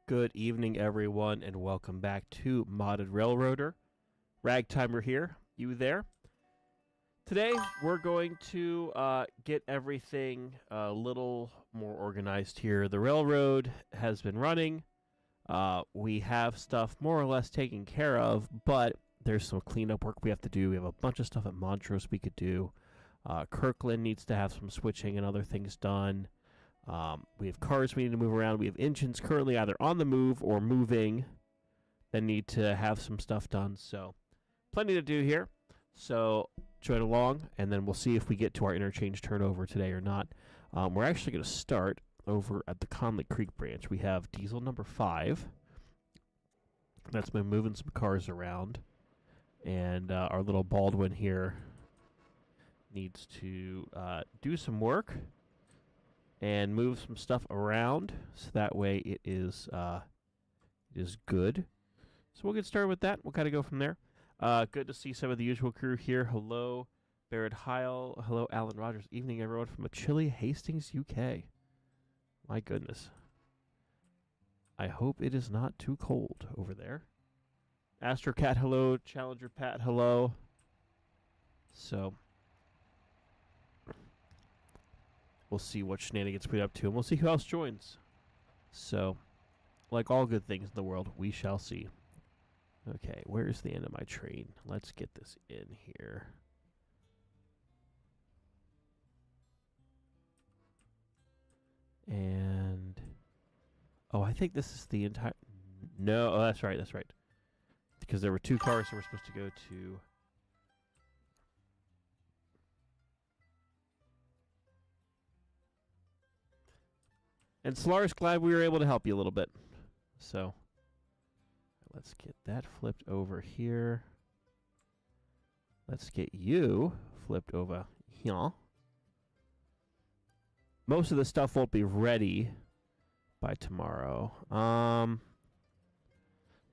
Good evening, everyone, and welcome back to Modded Railroader. Ragtimer here. You there? Today, we're going to get everything a little more organized here. The railroad has been running. We have stuff more or less taken care of, but there's some cleanup work we have to do. We have a bunch of stuff at Montrose we could do. Kirkland needs to have some switching and other things done. We have cars we need to move around. We have engines currently either on the move or moving that need to have some stuff done. So plenty to do here. So join along, and then we'll see if we get to our interchange turnover today or not. We're actually going to start over at the Conley Creek branch. We have diesel number 5. That's been moving some cars around. And our little Baldwin here needs to do some work and move some stuff around, so that way it is good. So we'll get started with that. We'll kind of go from there. Good to see some of the usual crew here. Hello, Barrett Heil. Hello, Alan Rogers. Evening, everyone, from a chilly Hastings, UK. My goodness. I hope it is not too cold over there. Astrocat, hello. Challenger Pat, hello. So we'll see what shenanigans we get up to, and we'll see who else joins. So, like all good things in the world, we shall see. Okay, where's the end of my train? Let's get this in here. And oh, I think this is the entire. No, oh, that's right, that's right. Because there were 2 cars that were supposed to go to. And Solaris, glad we were able to help you a little bit. So, let's get that flipped over here. Let's get you flipped over here. Most of the stuff won't be ready by tomorrow.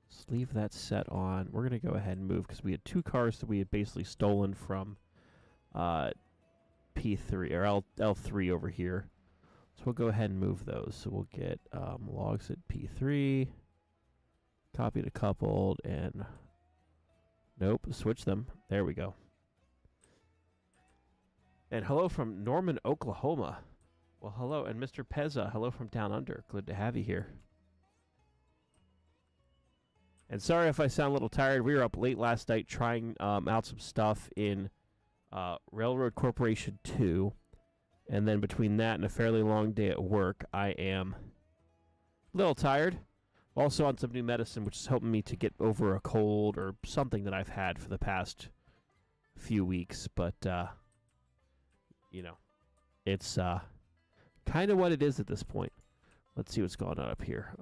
Let's leave that set on. We're going to go ahead and move because we had 2 cars that we had basically stolen from P3 or L3 over here. So we'll go ahead and move those. So we'll get logs at P3, copy to coupled, and nope, switch them. There we go. And hello from Norman, Oklahoma. Well, hello, and Mr. Pezza, hello from down under. Good to have you here. And sorry if I sound a little tired. We were up late last night trying out some stuff in Railroad Corporation 2. And then between that and a fairly long day at work, I am a little tired. Also on some new medicine, which is helping me to get over a cold or something that I've had for the past few weeks. But, you know, it's kind of what it is at this point. Let's see what's going on up here.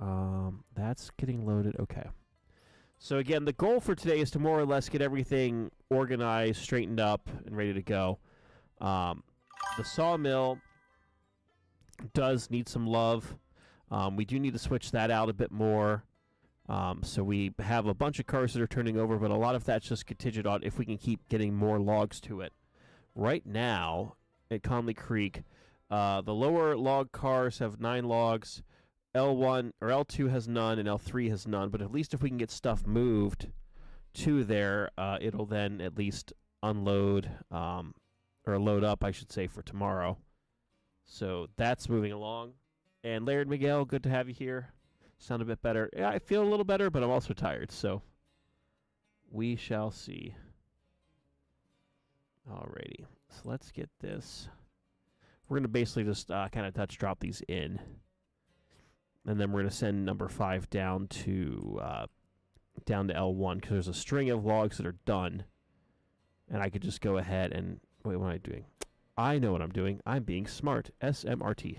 That's getting loaded. Okay. So, again, the goal for today is to more or less get everything organized, straightened up, and ready to go. The sawmill does need some love. We do need to switch that out a bit more. So we have a bunch of cars that are turning over, but a lot of that's just contingent on if we can keep getting more logs to it. Right now, at Conley Creek, the lower log cars have 9 logs. L1 or L2 has none, and L3 has none. But at least if we can get stuff moved to there, it'll then at least unload. Or load up, I should say, for tomorrow. So that's moving along. And Laird Miguel, good to have you here. Sound a bit better. Yeah, I feel a little better, but I'm also tired. So we shall see. Alrighty. So let's get this. We're going to basically just kind of touch drop these in. And then we're going to send number 5 down to L1 because there's a string of logs that are done. And I could just go ahead and... Wait, what am I doing? I know what I'm doing. I'm being smart. SMRT.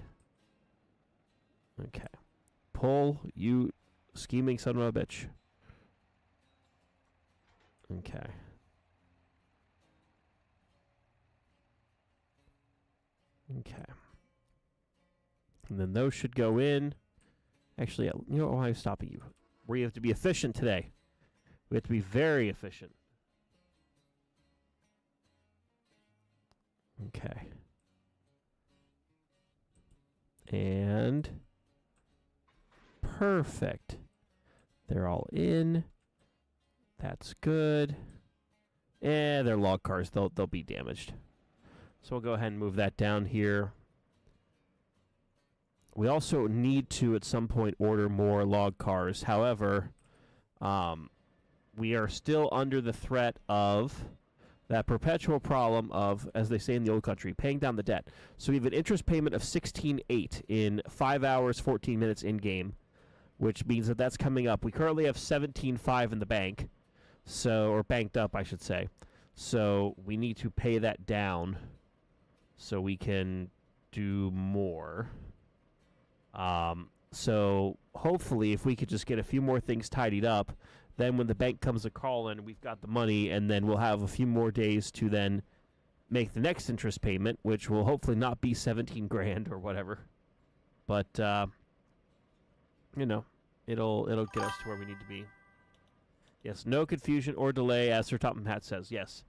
Okay. Pull, you scheming son of a bitch. Okay. Okay. And then those should go in. Actually, you know why I'm stopping you? We have to be efficient today. We have to be very efficient. Okay. And Perfect. They're all in. That's good. And they're log cars. They'll be damaged. So we'll go ahead and move that down here. We also need to, at some point, order more log cars. However, we are still under the threat of that perpetual problem of, as they say in the old country, paying down the debt. So we have an interest payment of 16.8 in 5 hours, 14 minutes in-game, which means that that's coming up. We currently have 17.5 in the bank, or banked up, I should say. So we need to pay that down so we can do more. So hopefully if we could just get a few more things tidied up, then when the bank comes a call in, we've got the money, and then we'll have a few more days to then make the next interest payment, which will hopefully not be 17 grand or whatever. But, you know, it'll get us to where we need to be. Yes, no confusion or delay, as Sir Topham Hatt says, yes.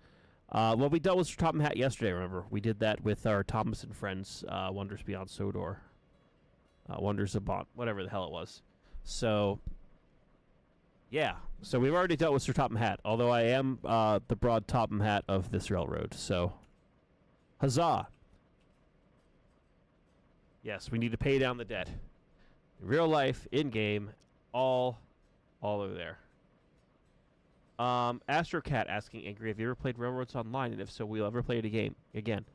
Well, we dealt with Sir Topham Hatt yesterday, remember? We did that with our Thomas and Friends, Wonders Beyond Sodor. Wonders About, whatever the hell it was. So, yeah. So we've already dealt with Sir Topham Hatt, although I am the broad Topham Hatt of this railroad, so huzzah. Yes, we need to pay down the debt. In real life, in-game, all over there. AstroCat asking, Angry, have you ever played Railroads Online? And if so, will you ever play it again?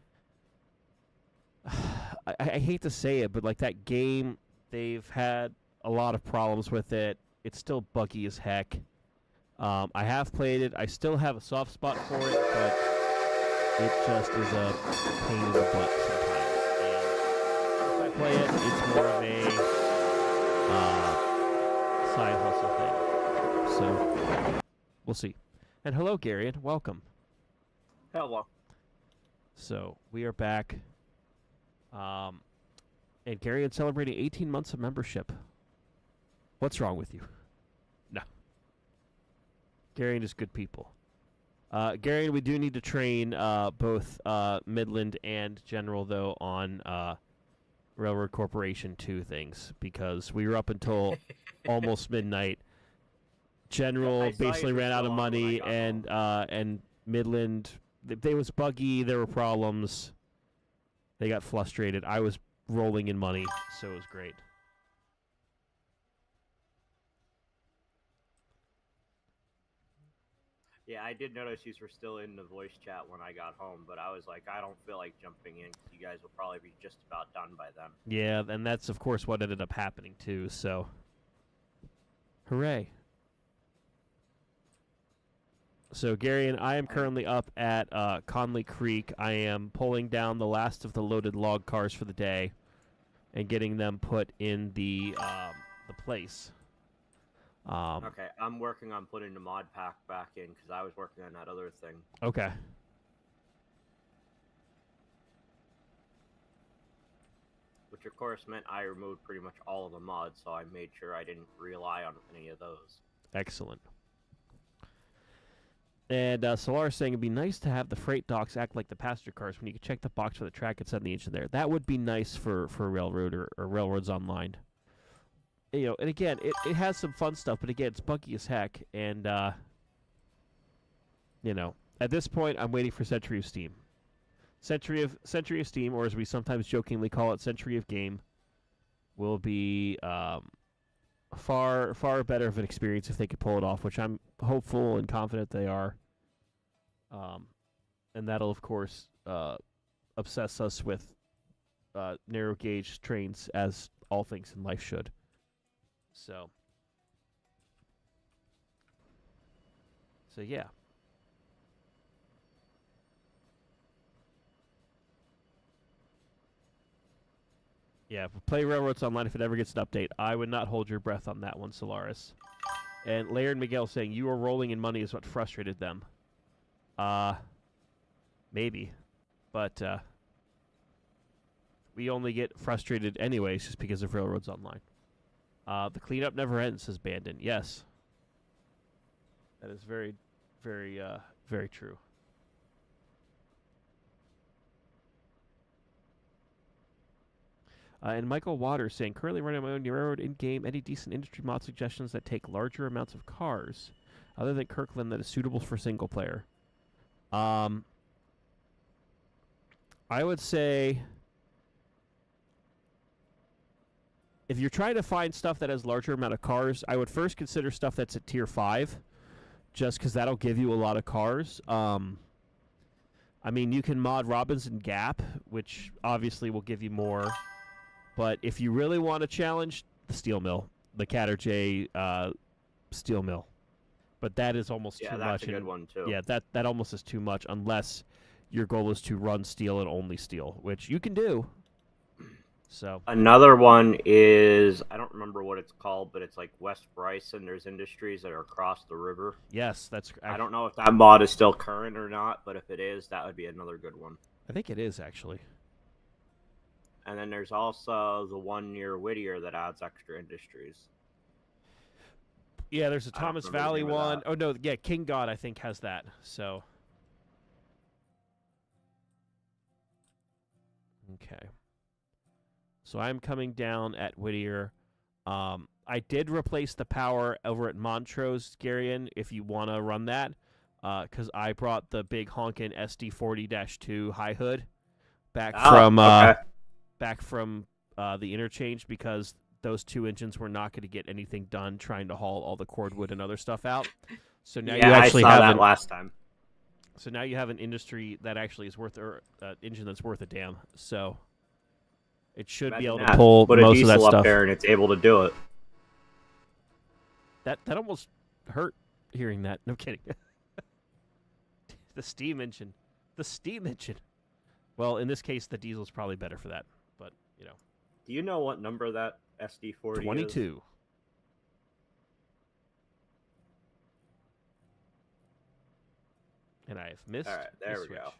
I hate to say it, but like that game, they've had a lot of problems with it. It's still buggy as heck. I have played it. I still have a soft spot for it, but it just is a pain in the butt sometimes. And if I play it, it's more of a side hustle thing. So we'll see. And hello, Garion. Welcome. Hello. So we are back. And Garion celebrating 18 months of membership. What's wrong with you? No. Garion is good people. Garion, we do need to train both Midland and General, though, on Railroad Corporation 2 things, because we were up until almost midnight. General basically ran out of money, and Midland, they was buggy, there were problems. They got frustrated. I was rolling in money, so it was great. Yeah, I did notice you were still in the voice chat when I got home, but I was like, I don't feel like jumping in because you guys will probably be just about done by then. Yeah, and that's, of course, what ended up happening, too, so. Hooray. So, Garion, I am currently up at Conley Creek. I am pulling down the last of the loaded log cars for the day and getting them put in the place. Okay, I'm working on putting the mod pack back in because I was working on that other thing. Okay. Which, of course, meant I removed pretty much all of the mods, so I made sure I didn't rely on any of those. Excellent. And Solar saying it'd be nice to have the freight docks act like the passenger cars when you can check the box for the track and set the engine there. That would be nice for Railroad or Railroads Online. You know, and again, it has some fun stuff, but again, it's buggy as heck. And, you know, at this point, I'm waiting for Century of Steam. Century of Steam, or as we sometimes jokingly call it, Century of Game, will be far better of an experience if they could pull it off, which I'm hopeful and confident they are. And that'll, of course, obsess us with narrow gauge trains, as all things in life should. So yeah. Yeah, play Railroads Online if it ever gets an update. I would not hold your breath on that one, Solaris. And Laird Miguel saying, you are rolling in money is what frustrated them. Maybe. But, we only get frustrated anyways just because of Railroads Online. The cleanup never ends, says Bandon. Yes. That is very, very, very true. And Michael Waters saying, currently running my own railroad in-game. Any decent industry mod suggestions that take larger amounts of cars, other than Kirkland, that is suitable for single player? I would say, if you're trying to find stuff that has larger amount of cars, I would first consider stuff that's at tier 5, just because that'll give you a lot of cars. I mean, you can mod Robinson Gap, which obviously will give you more. But if you really want to challenge, the Steel Mill, the Catter Steel Mill. But that is almost too much. Yeah, that's a good one, too. Yeah, that almost is too much, unless your goal is to run steel and only steel, which you can do. So another one is, I don't remember what it's called, but it's like West Bryson. There's industries that are across the river. Yes, that's. I don't know if that mod is still current or not, but if it is, that would be another good one. I think it is, actually. And then there's also the one near Whittier that adds extra industries. Yeah, there's a Thomas Valley one. Oh, no, yeah, King God, I think, has that. So. Okay. So I'm coming down at Whittier. I did replace the power over at Montrose, Garion, if you want to run that, because I brought the big honkin' SD40-2 high hood back from the interchange, because those two engines were not going to get anything done trying to haul all the cordwood and other stuff out. So now you actually I saw have that last time. So now you have an industry that actually is worth, or engine that's worth a damn. So it should be able to pull most of that stuff. Put a diesel up there and it's able to do it. That almost hurt hearing that. No kidding. The steam engine. The steam engine. Well, in this case, the diesel is probably better for that. But, you know. Do you know what number that SD40 22. is? And I have missed. All right, there we switch. go.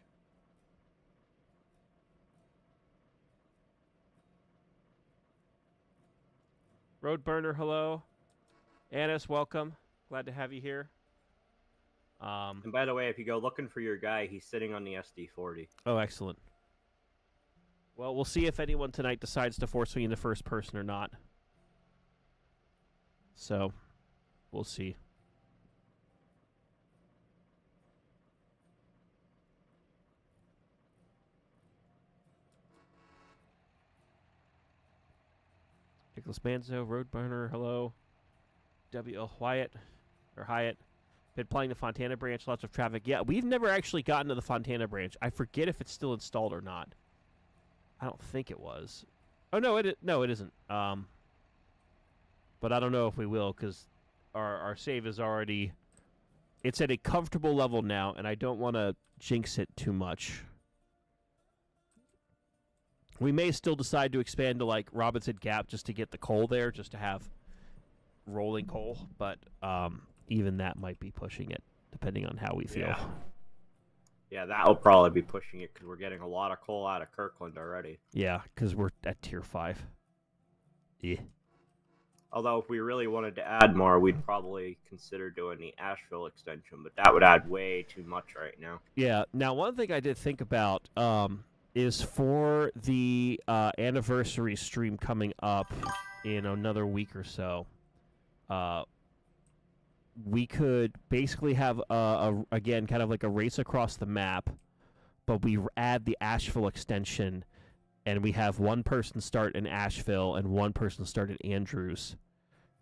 Road Burner, hello. Annis, welcome. Glad to have you here. And by the way, if you go looking for your guy, he's sitting on the SD40. Oh, excellent. Well, we'll see if anyone tonight decides to force me into first person or not. So, we'll see. Nicholas Manzo, Road Burner, hello. W.L. Hyatt. Been playing the Fontana branch, lots of traffic. Yeah, we've never actually gotten to the Fontana branch. I forget if it's still installed or not. I don't think it was. Oh, no, it isn't. But I don't know if we will, because our save is already... It's at a comfortable level now, and I don't want to jinx it too much. We may still decide to expand to, like, Robinson Gap just to get the coal there, just to have rolling coal, but even that might be pushing it, depending on how we feel. Yeah, that will probably be pushing it, because we're getting a lot of coal out of Kirkland already. Yeah, because we're at tier 5. Yeah. Although, if we really wanted to add more, we'd probably consider doing the Asheville extension, but that would add way too much right now. Yeah, now one thing I did think about is for the anniversary stream coming up in another week or so, we could basically have, again, kind of like a race across the map, but we add the Asheville extension, and we have one person start in Asheville and one person start in Andrews,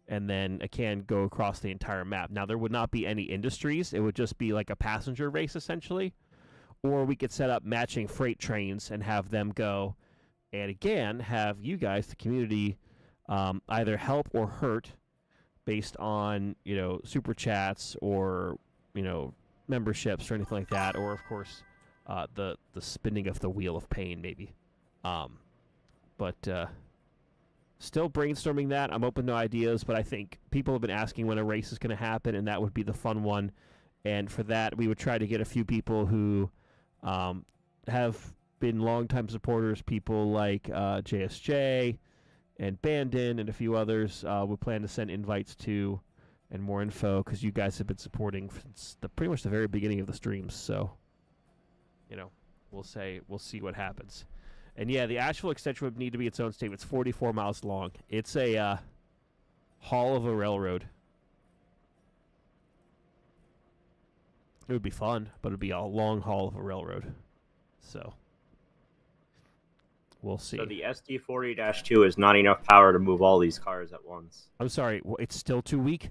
and then, again, go across the entire map. Now, there would not be any industries. It would just be like a passenger race, essentially. Or we could set up matching freight trains and have them go, and again, have you guys, the community, either help or hurt based on, super chats or, memberships or anything like that, or, of course, the spinning of the wheel of pain, maybe. But still brainstorming that. I'm open to ideas, but I think people have been asking when a race is going to happen, and that would be the fun one. And for that, we would try to get a few people who have been longtime supporters, people like JSJ and Bandon and a few others. We plan to send invites to and more info, because you guys have been supporting since pretty much the very beginning of the streams. So, we'll see what happens. And yeah, the Asheville extension would need to be its own state. It's 44 miles long. It's a haul of a railroad. It would be fun, but it'd be a long haul of a railroad. So we'll see. So the SD40-2 is not enough power to move all these cars at once. I'm sorry, it's still too weak?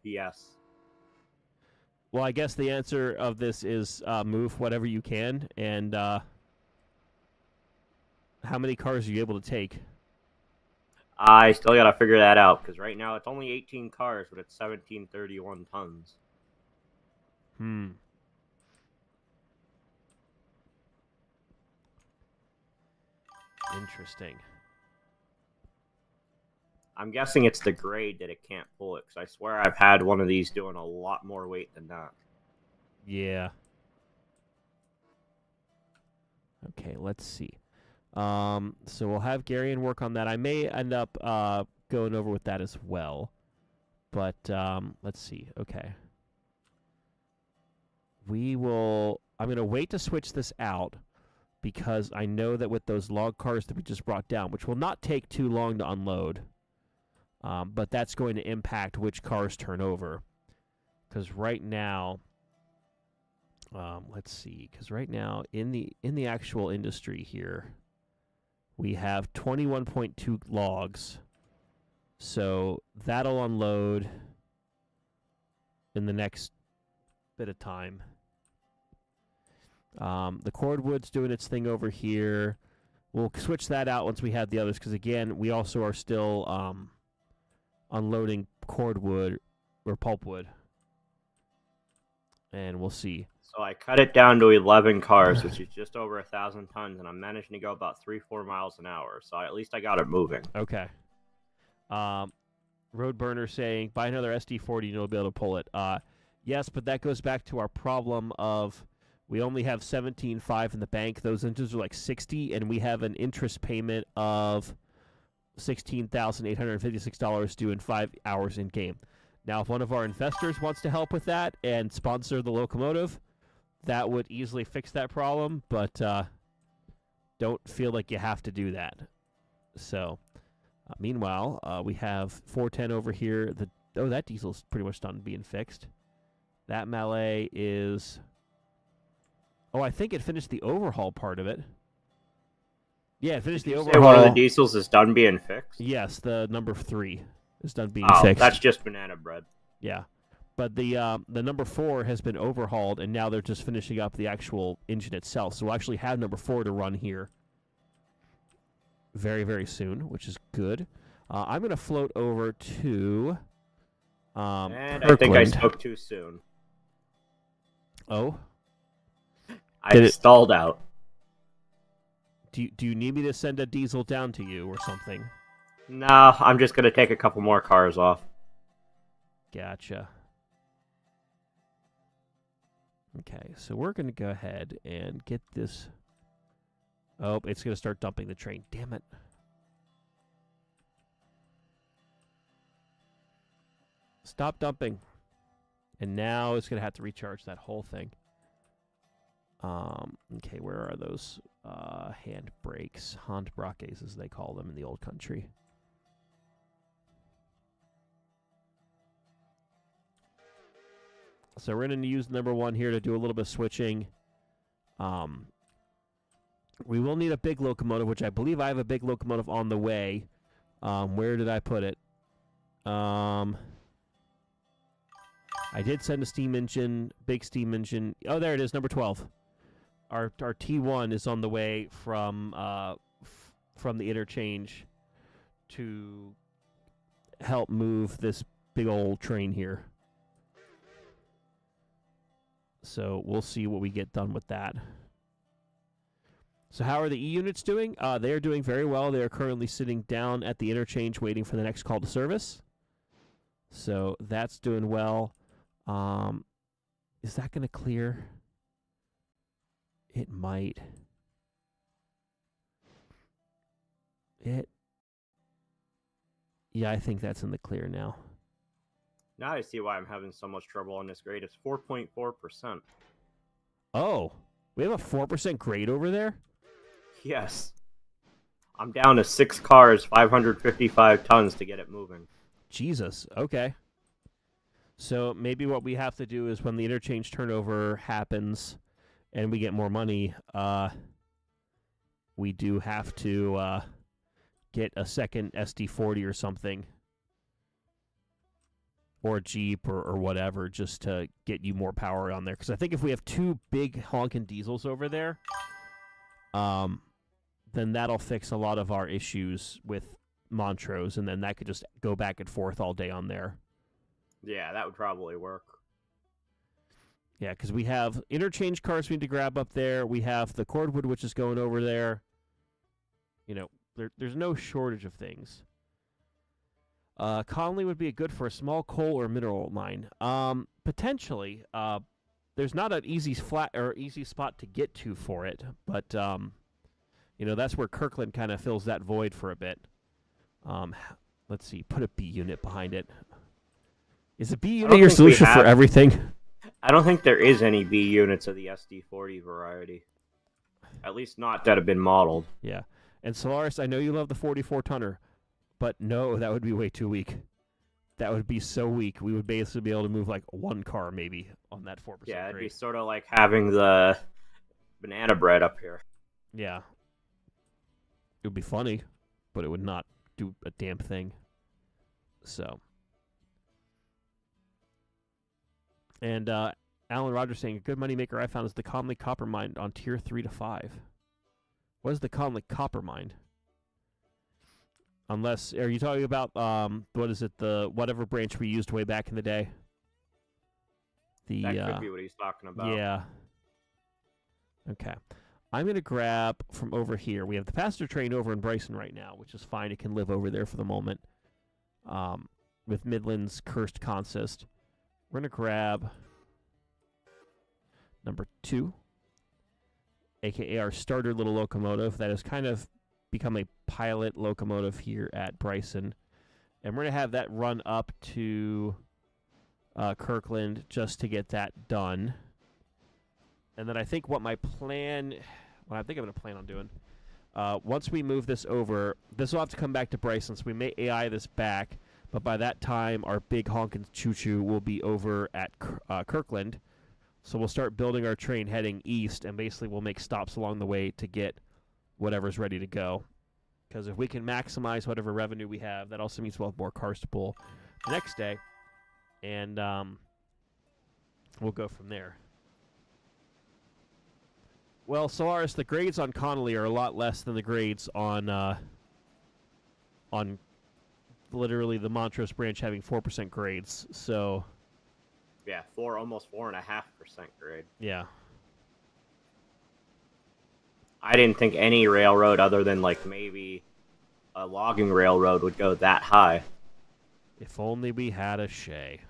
Yes. Well, I guess the answer of this is move whatever you can, and how many cars are you able to take? I still gotta figure that out, because right now it's only 18 cars, but it's 1731 tons. Interesting. I'm guessing it's the grade that it can't pull it, because I swear I've had one of these doing a lot more weight than that. Yeah. Okay, let's see. So we'll have Garion work on that. I may end up going over with that as well. But let's see. Okay. I'm going to wait to switch this out because I know that with those log cars that we just brought down, which will not take too long to unload, but that's going to impact which cars turn over. Because right now, let's see. Because right now in the actual industry here, we have 21.2 logs. So that'll unload in the next bit of time. The cordwood's doing its thing over here. We'll switch that out once we have the others, because again, we also are still unloading cordwood or pulpwood. And we'll see. So I cut it down to 11 cars, which is just over 1,000 tons, and I'm managing to go about 3-4 miles an hour. So at least I got it moving. Okay. Roadburner saying, buy another SD40 and you'll be able to pull it. Yes, but that goes back to our problem of we only have $17.5 in the bank. Those engines are like 60, and we have an interest payment of $16,856 due in 5 hours in game. Now, if one of our investors wants to help with that and sponsor the locomotive, that would easily fix that problem, but don't feel like you have to do that. So, meanwhile, we have 410 over here. That diesel's pretty much done being fixed. That Mallet is... Oh, I think it finished the overhaul part of it. Yeah, it finished the overhaul. Say one of the diesels is done being fixed? Yes, the number 3 is done being fixed. That's just banana bread. Yeah. But the number 4 has been overhauled, and now they're just finishing up the actual engine itself. So we'll actually have number 4 to run here very, very soon, which is good. I'm going to float over to and Kirkland. I think I spoke too soon. Oh? I stalled out. Do you need me to send a diesel down to you or something? No, I'm just going to take a couple more cars off. Gotcha. Okay, so we're going to go ahead and get this... Oh, it's going to start dumping the train. Damn it. Stop dumping. And now it's going to have to recharge that whole thing. Okay, where are those hand brakes? Handbrakes, as they call them in the old country. So we're going to use number 1 here to do a little bit of switching. We will need a big locomotive, which I believe I have a big locomotive on the way. Where did I put it? I did send a steam engine, big steam engine. Oh, there it is, number 12. Our T1 is on the way from the interchange to help move this big old train here. So we'll see what we get done with that. So how are the E units doing? They are doing very well. They are currently sitting down at the interchange waiting for the next call to service. So that's doing well. Is that going to clear? It might. Yeah, I think that's in the clear now. Now I see why I'm having so much trouble on this grade. It's 4.4%. Oh, we have a 4% grade over there? Yes. I'm down to 6 cars, 555 tons to get it moving. Jesus. Okay. So maybe what we have to do is when the interchange turnover happens and we get more money, we do have to get a second SD40 or something. Or a Jeep or whatever, just to get you more power on there. Because I think if we have 2 big honking diesels over there, then that'll fix a lot of our issues with Montrose, and then that could just go back and forth all day on there. Yeah, that would probably work. Yeah, because we have interchange cars we need to grab up there. We have the cordwood, which is going over there. You know, there's no shortage of things. Conley would be good for a small coal or mineral mine. Potentially. There's not an easy spot to get to for it, but you know, that's where Kirkland kind of fills that void for a bit. Let's see, put a B unit behind it. Is a B unit your solution for everything? I don't think there is any B units of the SD40 variety. At least not that have been modeled. Yeah. And Solaris, I know you love the 44-tonner. But no, that would be way too weak. That would be so weak. We would basically be able to move like 1 car maybe on that 4% Yeah, it'd grade. be sort of like having the banana bread up here. Yeah. It would be funny, but it would not do a damn thing. So. And Alan Rogers saying, a good moneymaker I found is the Conley Copper Mine on tier 3 to 5. What is the Conley Copper Mine? Unless, are you talking about, what is it, the whatever branch we used way back in the day? That could be what he's talking about. Yeah. Okay. I'm going to grab from over here. We have the passenger train over in Bryson right now, which is fine. It can live over there for the moment. With Midland's Cursed Consist. We're going to grab number 2, a.k.a. our starter little locomotive that has kind of become a pilot locomotive here at Bryson. And we're going to have that run up to Kirkland just to get that done. And then I think what I'm going to plan on doing, once we move this over, this will have to come back to Bryson, so we may AI this back, but by that time, our big honkin' choo-choo will be over at Kirkland. So we'll start building our train heading east, and basically we'll make stops along the way to get whatever's ready to go. Because if we can maximize whatever revenue we have, that also means we'll have more cars to pull the next day. And we'll go from there. Well, Solaris, the grades on Connolly are a lot less than the grades on literally the Montrose branch having 4% grades. So yeah, almost 4.5% grade. Yeah. I didn't think any railroad other than like maybe a logging railroad would go that high. If only we had a Shay.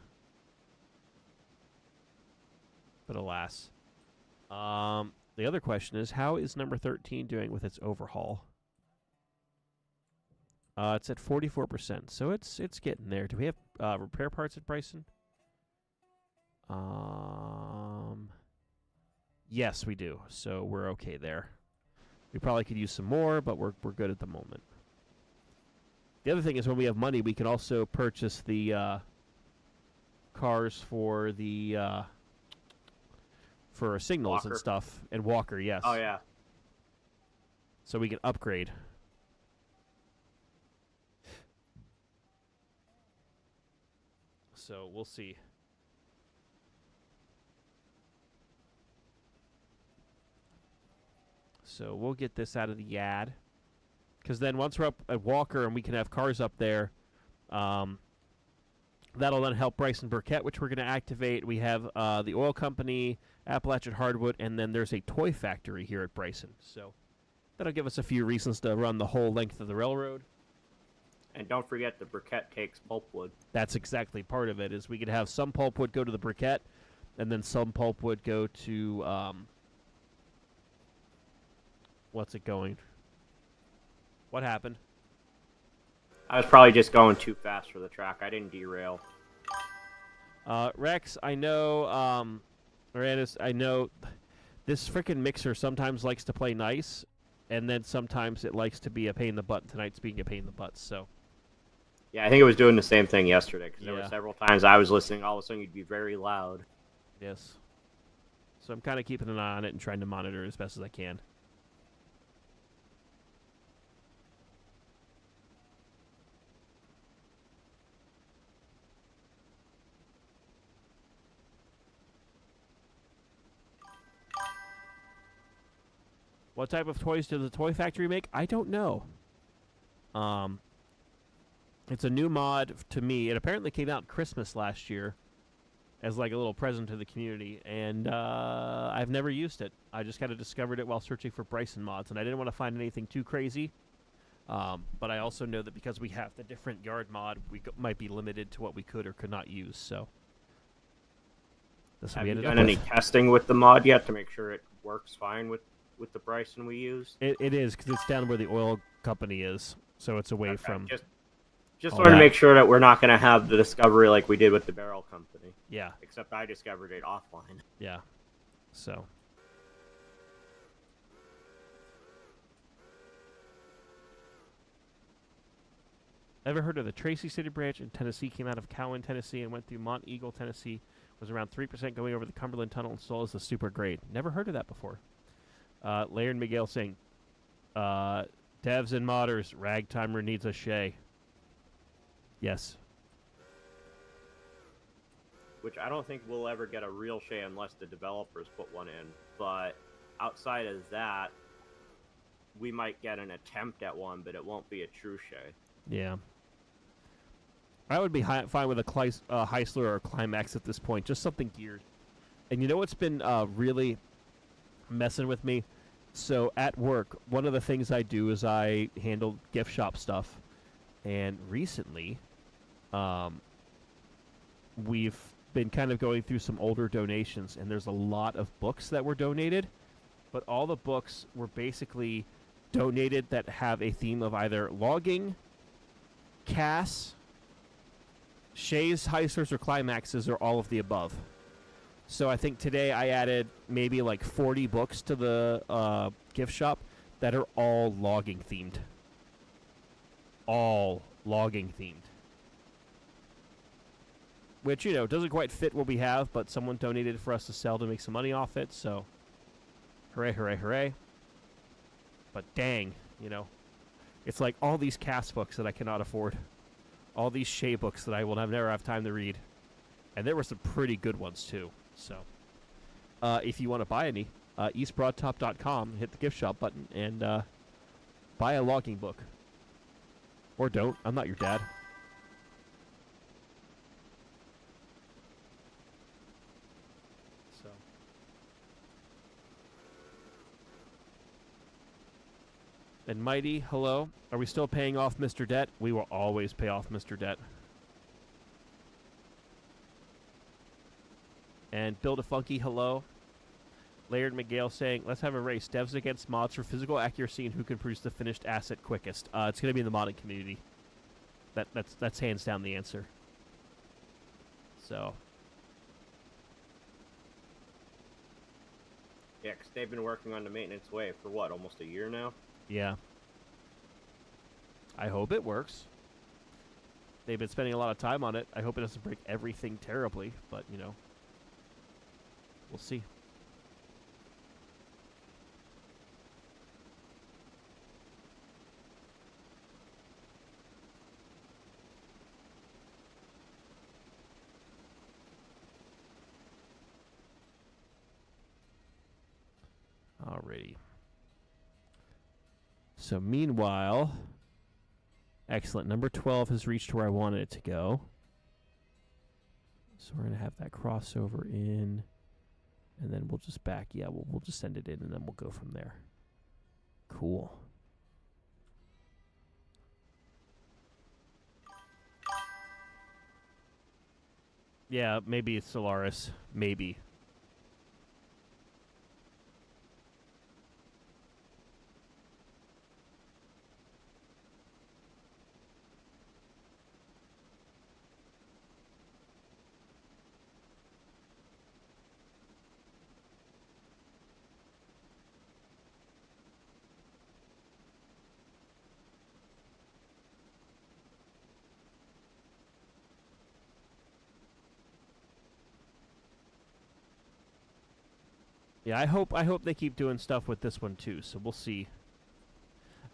But alas. The other question is, how is number 13 doing with its overhaul? It's at 44%, so it's getting there. Do we have repair parts at Bryson? Yes, we do. So we're okay there. We probably could use some more, but we're good at the moment. The other thing is, when we have money, we can also purchase the cars for the for signals Walker. And stuff, and Walker, yes. Oh yeah. So we can upgrade. So we'll see. So we'll get this out of the yad. Because then once we're up at Walker and we can have cars up there, that'll then help Bryson Burkett, which we're going to activate. We have the oil company, Appalachian Hardwood, and then there's a toy factory here at Bryson. So that'll give us a few reasons to run the whole length of the railroad. And don't forget the Briquette takes pulpwood. That's exactly part of it, is we could have some pulpwood go to the Briquette, and then some pulpwood go to, what's it going? What happened? I was probably just going too fast for the track. I didn't derail. Rex, I know, Mirandus, I know this frickin' mixer sometimes likes to play nice, and then sometimes it likes to be a pain in the butt. Tonight's being a pain in the butt. So Yeah, I think it was doing the same thing yesterday because there were Yeah. several times I was listening. All of a sudden, you'd be very loud. yes. So I'm kind of keeping an eye on it and trying to monitor it as best as I can. What type of toys does the toy factory make? I don't know. It's a new mod to me. It apparently came out Christmas last year as like a little present to the community, and I've never used it. I just kind of discovered it while searching for Bryson mods, and I didn't want to find anything too crazy. But I also know that because we have the different yard mod, we might be limited to what we could or could not use. So this Have we you ended done up any with. testing with the mod yet to make sure it works fine with the Bryson we used? It is because it's down where the oil company is, so it's away Okay, from. just all wanted to that. make sure that we're not going to have the discovery like we did with the barrel company. Yeah, Except I discovered it offline. yeah. So. Ever heard of the Tracy City branch in Tennessee? Came out of Cowan, Tennessee, and went through Mont Eagle, Tennessee. Was around 3% going over the Cumberland Tunnel and sold as a super grade. Never heard of that before. Laird Miguel saying, devs and modders, Ragtimer needs a Shay. Yes. Which I don't think we'll ever get a real Shay unless the developers put one in. But outside of that, we might get an attempt at one, but it won't be a true Shay. Yeah. I would be fine with a Heisler or a Climax at this point. Just something geared. And you know what's been really messing with me? So at work, one of the things I do is I handle gift shop stuff. And recently, we've been kind of going through some older donations, and there's a lot of books that were donated, but all the books were basically donated that have a theme of either logging, Cass, Shays, Heislers, or Climaxes, or all of the above. So I think today I added maybe like 40 books to the gift shop that are all logging themed. All logging themed. Which, you know, doesn't quite fit what we have, but someone donated for us to sell to make some money off it, so hooray, hooray, hooray. But dang, you know, it's like all these Cass books that I cannot afford. All these Shay books that I will never have time to read. And there were some pretty good ones, too. So, if you want to buy any, eastbroadtop.com, hit the gift shop button, and buy a logging book. Or don't. I'm not your dad. So. And Mighty, hello. Are we still paying off Mr. Debt? We will always pay off Mr. Debt. And Build a Funky, hello. Laird Miguel saying, let's have a race. Devs against mods for physical accuracy and who can produce the finished asset quickest. It's going to be in the modding community. That's hands down the answer. So. Yeah, because they've been working on the maintenance way for what, almost a year now? Yeah. I hope it works. They've been spending a lot of time on it. I hope it doesn't break everything terribly, but, you know. We'll see. Alrighty. So meanwhile, excellent. Number 12 has reached where I wanted it to go. So we're going to have that crossover in. And then we'll just back. Yeah, we'll just send it in, and then we'll go from there. Cool. Yeah, maybe it's Solaris. Maybe. Yeah, I hope they keep doing stuff with this one too. So we'll see.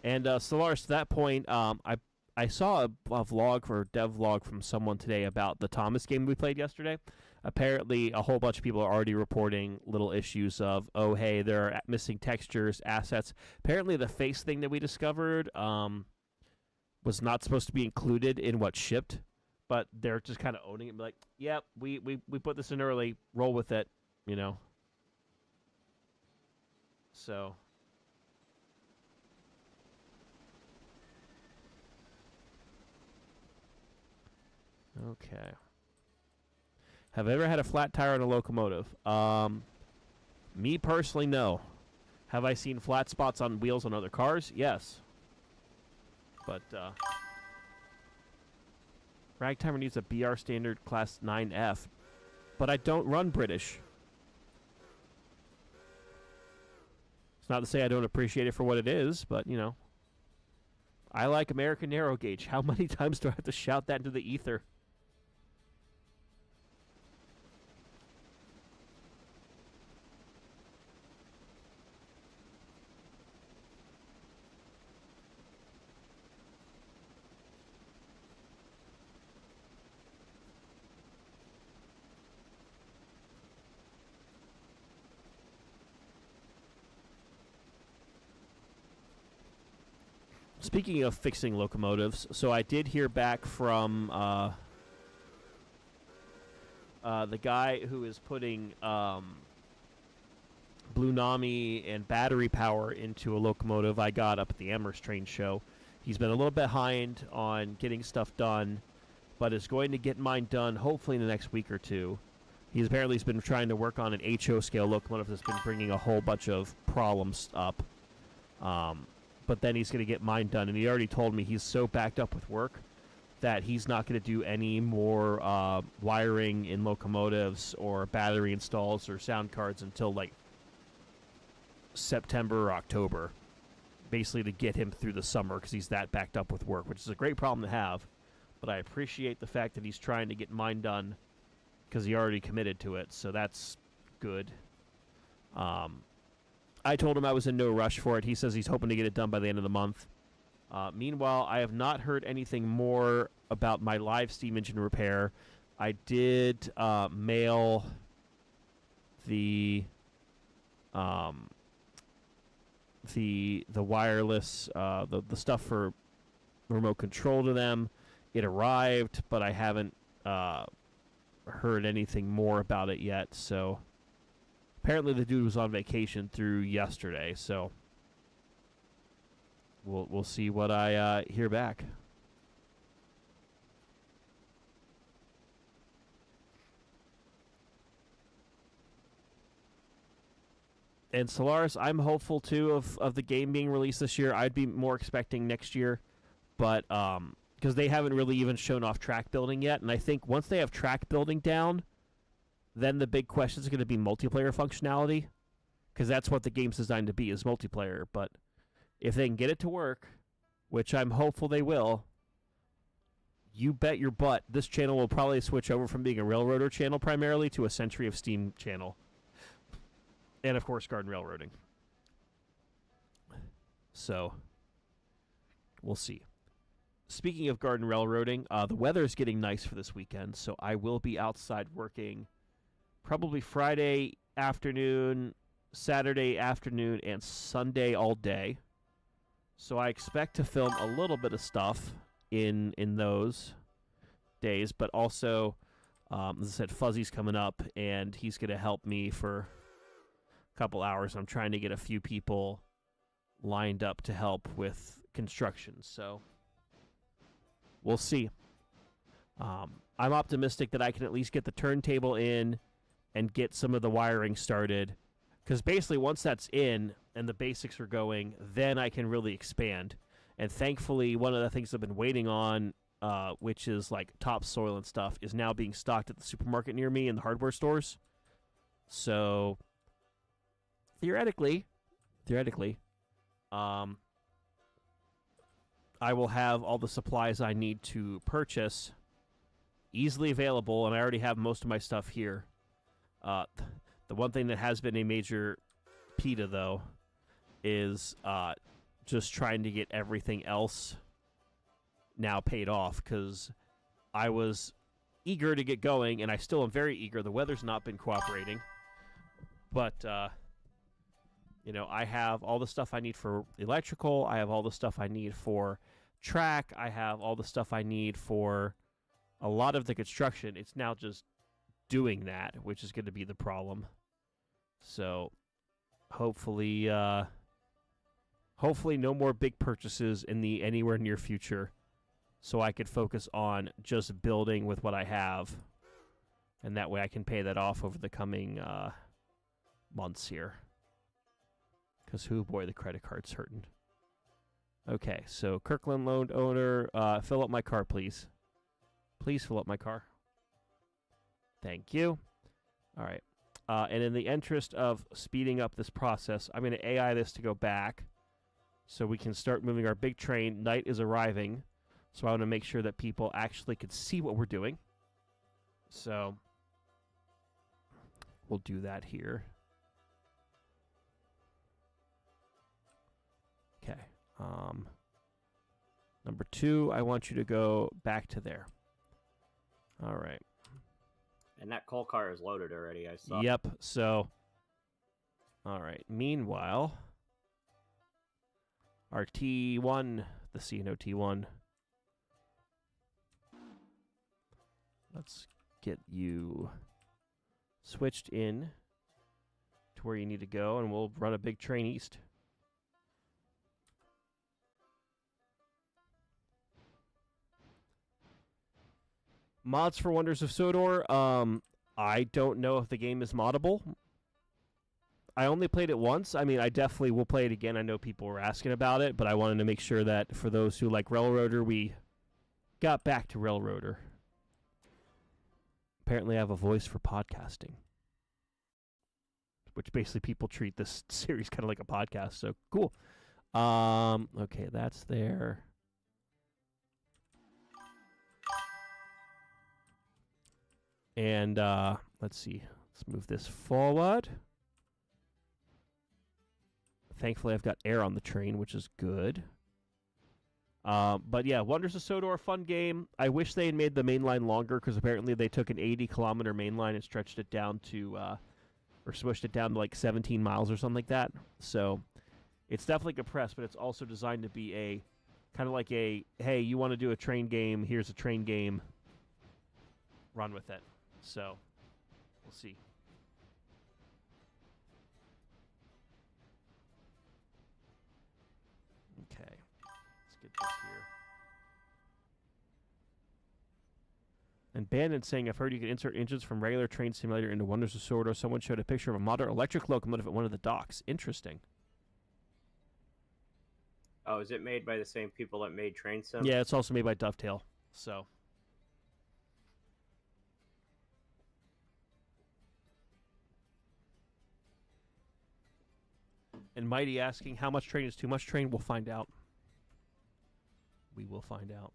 And Solaris, to that point, I saw a vlog or dev vlog from someone today about the Thomas game we played yesterday. Apparently, a whole bunch of people are already reporting little issues of, oh, hey, there are missing textures, assets. Apparently, the face thing that we discovered was not supposed to be included in what shipped, but they're just kind of owning it and be like, yep, we put this in early, roll with it, you know. So... Okay. Have I ever had a flat tire on a locomotive? Me personally, no. Have I seen flat spots on wheels on other cars? Yes. But, Ragtimer needs a BR standard class 9F. But I don't run British. It's not to say I don't appreciate it for what it is, but, you know. I like American narrow gauge. How many times do I have to shout that into the ether? Speaking of fixing locomotives, so I did hear back from the guy who is putting Blue Nami and battery power into a locomotive I got up at the Amherst train show. He's been a little behind on getting stuff done, but is going to get mine done hopefully in the next week or two. He's apparently been trying to work on an HO scale locomotive that's been bringing a whole bunch of problems up. But then he's going to get mine done. And he already told me he's so backed up with work that he's not going to do any more wiring in locomotives or battery installs or sound cards until, like, September or October. Basically to get him through the summer because he's that backed up with work, which is a great problem to have. But I appreciate the fact that he's trying to get mine done because he already committed to it. So that's good. I told him I was in no rush for it. He says he's hoping to get it done by the end of the month. Meanwhile, I have not heard anything more about my live steam engine repair. I did mail the wireless, the stuff for remote control to them. It arrived, but I haven't heard anything more about it yet, so... Apparently the dude was on vacation through yesterday, so we'll see what I hear back. And Solaris, I'm hopeful too of the game being released this year. I'd be more expecting next year, but because they haven't really even shown off track building yet, and I think once they have track building down, then the big question is going to be multiplayer functionality, because that's what the game's designed to be, is multiplayer. But if they can get it to work, which I'm hopeful they will, you bet your butt this channel will probably switch over from being a Railroader channel primarily to a Century of Steam channel. And, of course, Garden Railroading. So, we'll see. Speaking of Garden Railroading, the weather is getting nice for this weekend, so I will be outside working probably Friday afternoon, Saturday afternoon, and Sunday all day. So I expect to film a little bit of stuff in those days, but also, as I said, Fuzzy's coming up, and he's going to help me for a couple hours. I'm trying to get a few people lined up to help with construction, so we'll see. I'm optimistic that I can at least get the turntable in and get some of the wiring started, because basically once that's in and the basics are going, then I can really expand. And thankfully, one of the things I've been waiting on, which is like topsoil and stuff, is now being stocked at the supermarket near me in the hardware stores. So theoretically, I will have all the supplies I need to purchase easily available, and I already have most of my stuff here. The one thing that has been a major PETA, though, is just trying to get everything else now paid off, because I was eager to get going, and I still am very eager. The weather's not been cooperating, but you know, I have all the stuff I need for electrical. I have all the stuff I need for track. I have all the stuff I need for a lot of the construction. It's now just doing that, which is going to be the problem. So hopefully no more big purchases in the anywhere near future, so I could focus on just building with what I have, and that way I can pay that off over the coming months here. Because, oh boy, the credit card's hurting. Okay, so Kirkland loan owner, fill up my car, please. Please fill up my car. Thank you. All right. And in the interest of speeding up this process, I'm going to AI this to go back so we can start moving our big train. Night is arriving, so I want to make sure that people actually can see what we're doing. So we'll do that here. Okay. Number 2, I want you to go back to there. All right. And that coal car is loaded already, I saw. Yep, so... All right. Meanwhile, our T1, the C&O T1. Let's get you switched in to where you need to go, and we'll run a big train east. Mods for Wonders of Sodor. I don't know if the game is moddable. I only played it once. I mean, I definitely will play it again. I know people were asking about it, but I wanted to make sure that for those who like Railroader, we got back to Railroader. Apparently I have a voice for podcasting, which basically people treat this series kind of like a podcast, so cool. Okay, that's there. And let's see. Let's move this forward. Thankfully, I've got air on the train, which is good. But yeah, Wonders of Sodor, fun game. I wish they had made the main line longer, because apparently they took an 80-kilometer main line and stretched it down to, or smushed it down to like 17 miles or something like that. So it's definitely compressed, but it's also designed to be a kind of like a, hey, you want to do a train game, here's a train game. Run with it. So we'll see. Okay, let's get this here. And Bandit saying, I've heard you can insert engines from regular train simulator into Wonders of Sodor. Someone showed a picture of a modern electric locomotive at one of the docks. Interesting. Oh, is it made by the same people that made Train Sim? Yeah, it's also made by Dovetail. So. And Mighty asking, how much train is too much train? We'll find out. We will find out.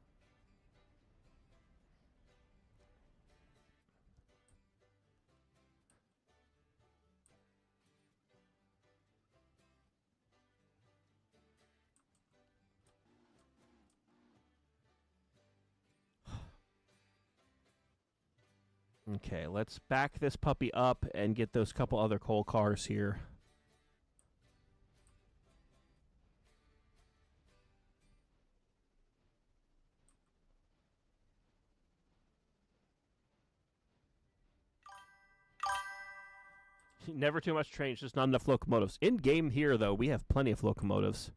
Okay, let's back this puppy up and get those couple other coal cars here. Never too much trains, just not enough locomotives. In game here, though, we have plenty of locomotives.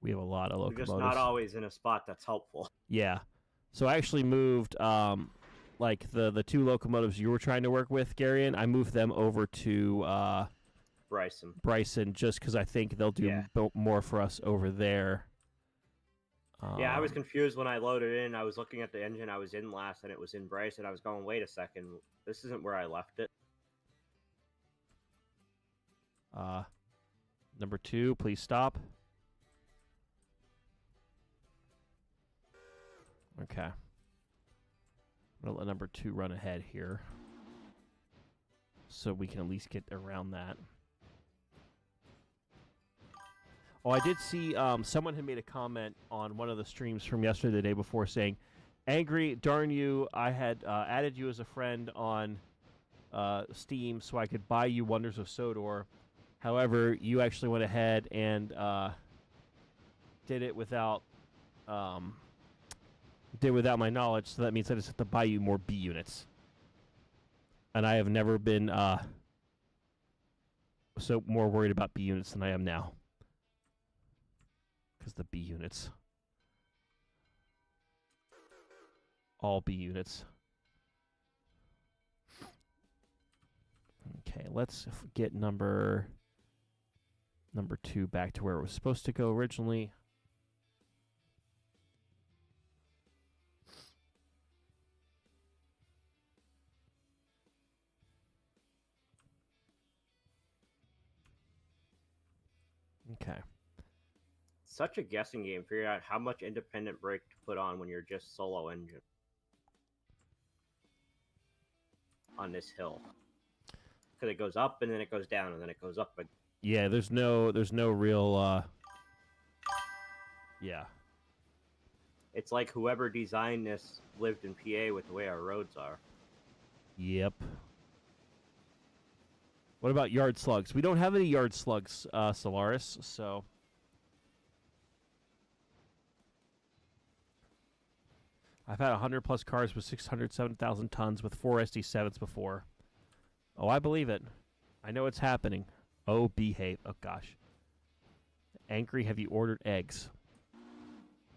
We have a lot of locomotives. We're just not always in a spot that's helpful. Yeah. So I actually moved, like, the 2 locomotives you were trying to work with, Garion. I moved them over to Bryson, just because I think they'll do more for us over there. Yeah, I was confused when I loaded in. I was looking at the engine I was in last, and it was in Bryson. I was going, wait a second, this isn't where I left it. Number 2, please stop. Okay. I'm going to let number 2 run ahead here. so we can at least get around that. Oh, I did see someone had made a comment on one of the streams from yesterday, the day before, saying, "Angry, darn you! I had added you as a friend on Steam so I could buy you Wonders of Sodor. However, you actually went ahead and did it without my knowledge. So that means I just have to buy you more B units. And I have never been so more worried about B units than I am now, because the B units, all B units." Okay, let's get number 2 back to where it was supposed to go originally. Okay. Such a guessing game. Figure out how much independent brake to put on when you're just solo engine on this hill. Because it goes up and then it goes down and then it goes up again. Yeah, there's no real yeah. It's like whoever designed this lived in PA with the way our roads are. Yep. What about yard slugs? We don't have any yard slugs, Solaris, so I've had 100+ cars with 607,000 tons with 4 SD7s before. Oh, I believe it. I know it's happening. Oh, behave. Oh, gosh. Angry, have you ordered eggs?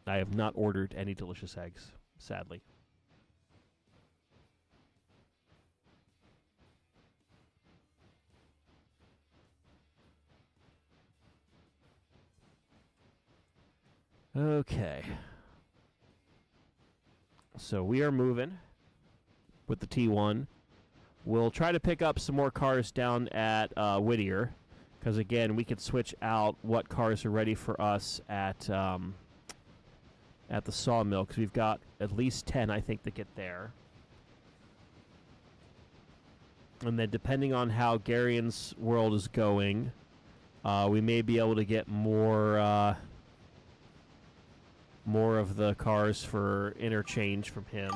I have not ordered any delicious eggs, sadly. Okay. So we are moving with the T1. We'll try to pick up some more cars down at Whittier, because again, we could switch out what cars are ready for us at the sawmill, because we've got at least 10, I think, that get there. And then depending on how Garion's world is going, we may be able to get more of the cars for interchange from him.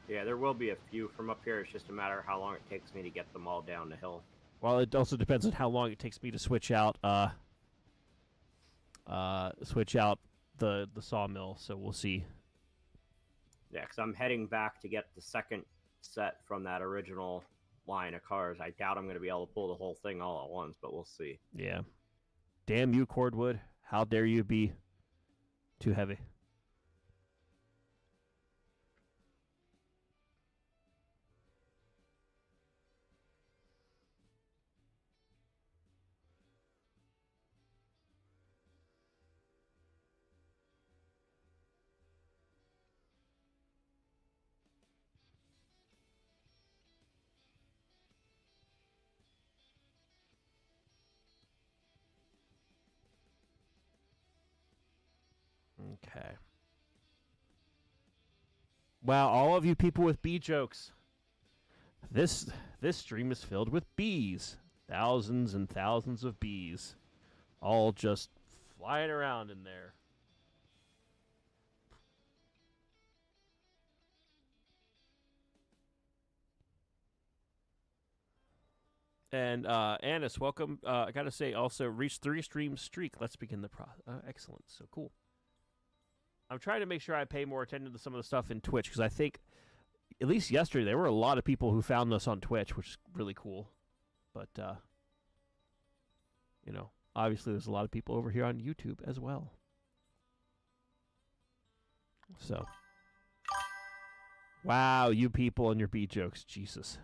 Yeah, there will be a few from up here. It's just a matter of how long it takes me to get them all down the hill. Well, it also depends on how long it takes me to switch out the sawmill, so we'll see. Yeah, because I'm heading back to get the second set from that original line of cars. I doubt I'm going to be able to pull the whole thing all at once, but we'll see. Yeah. Damn you, Cordwood. How dare you be too heavy. Okay. Wow, all of you people with bee jokes. This stream is filled with bees. Thousands and thousands of bees. All just flying around in there. And Annis, welcome. I gotta say, also reached 3 stream streak. Let's begin the process. Excellent. So cool. I'm trying to make sure I pay more attention to some of the stuff in Twitch, because I think, at least yesterday, there were a lot of people who found us on Twitch, which is really cool. But, you know, obviously there's a lot of people over here on YouTube as well. So, wow, you people and your bee jokes. Jesus.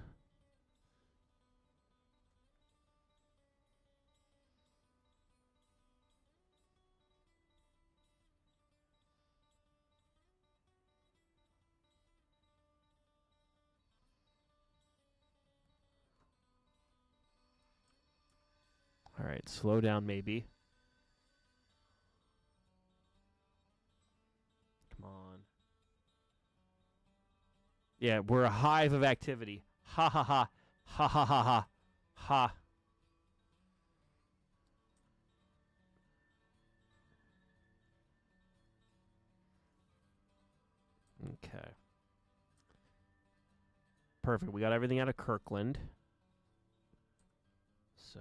All right, slow down maybe. Come on. Yeah, we're a hive of activity. Ha ha ha. Ha ha ha ha. Ha. Okay. Perfect. We got everything out of Kirkland. So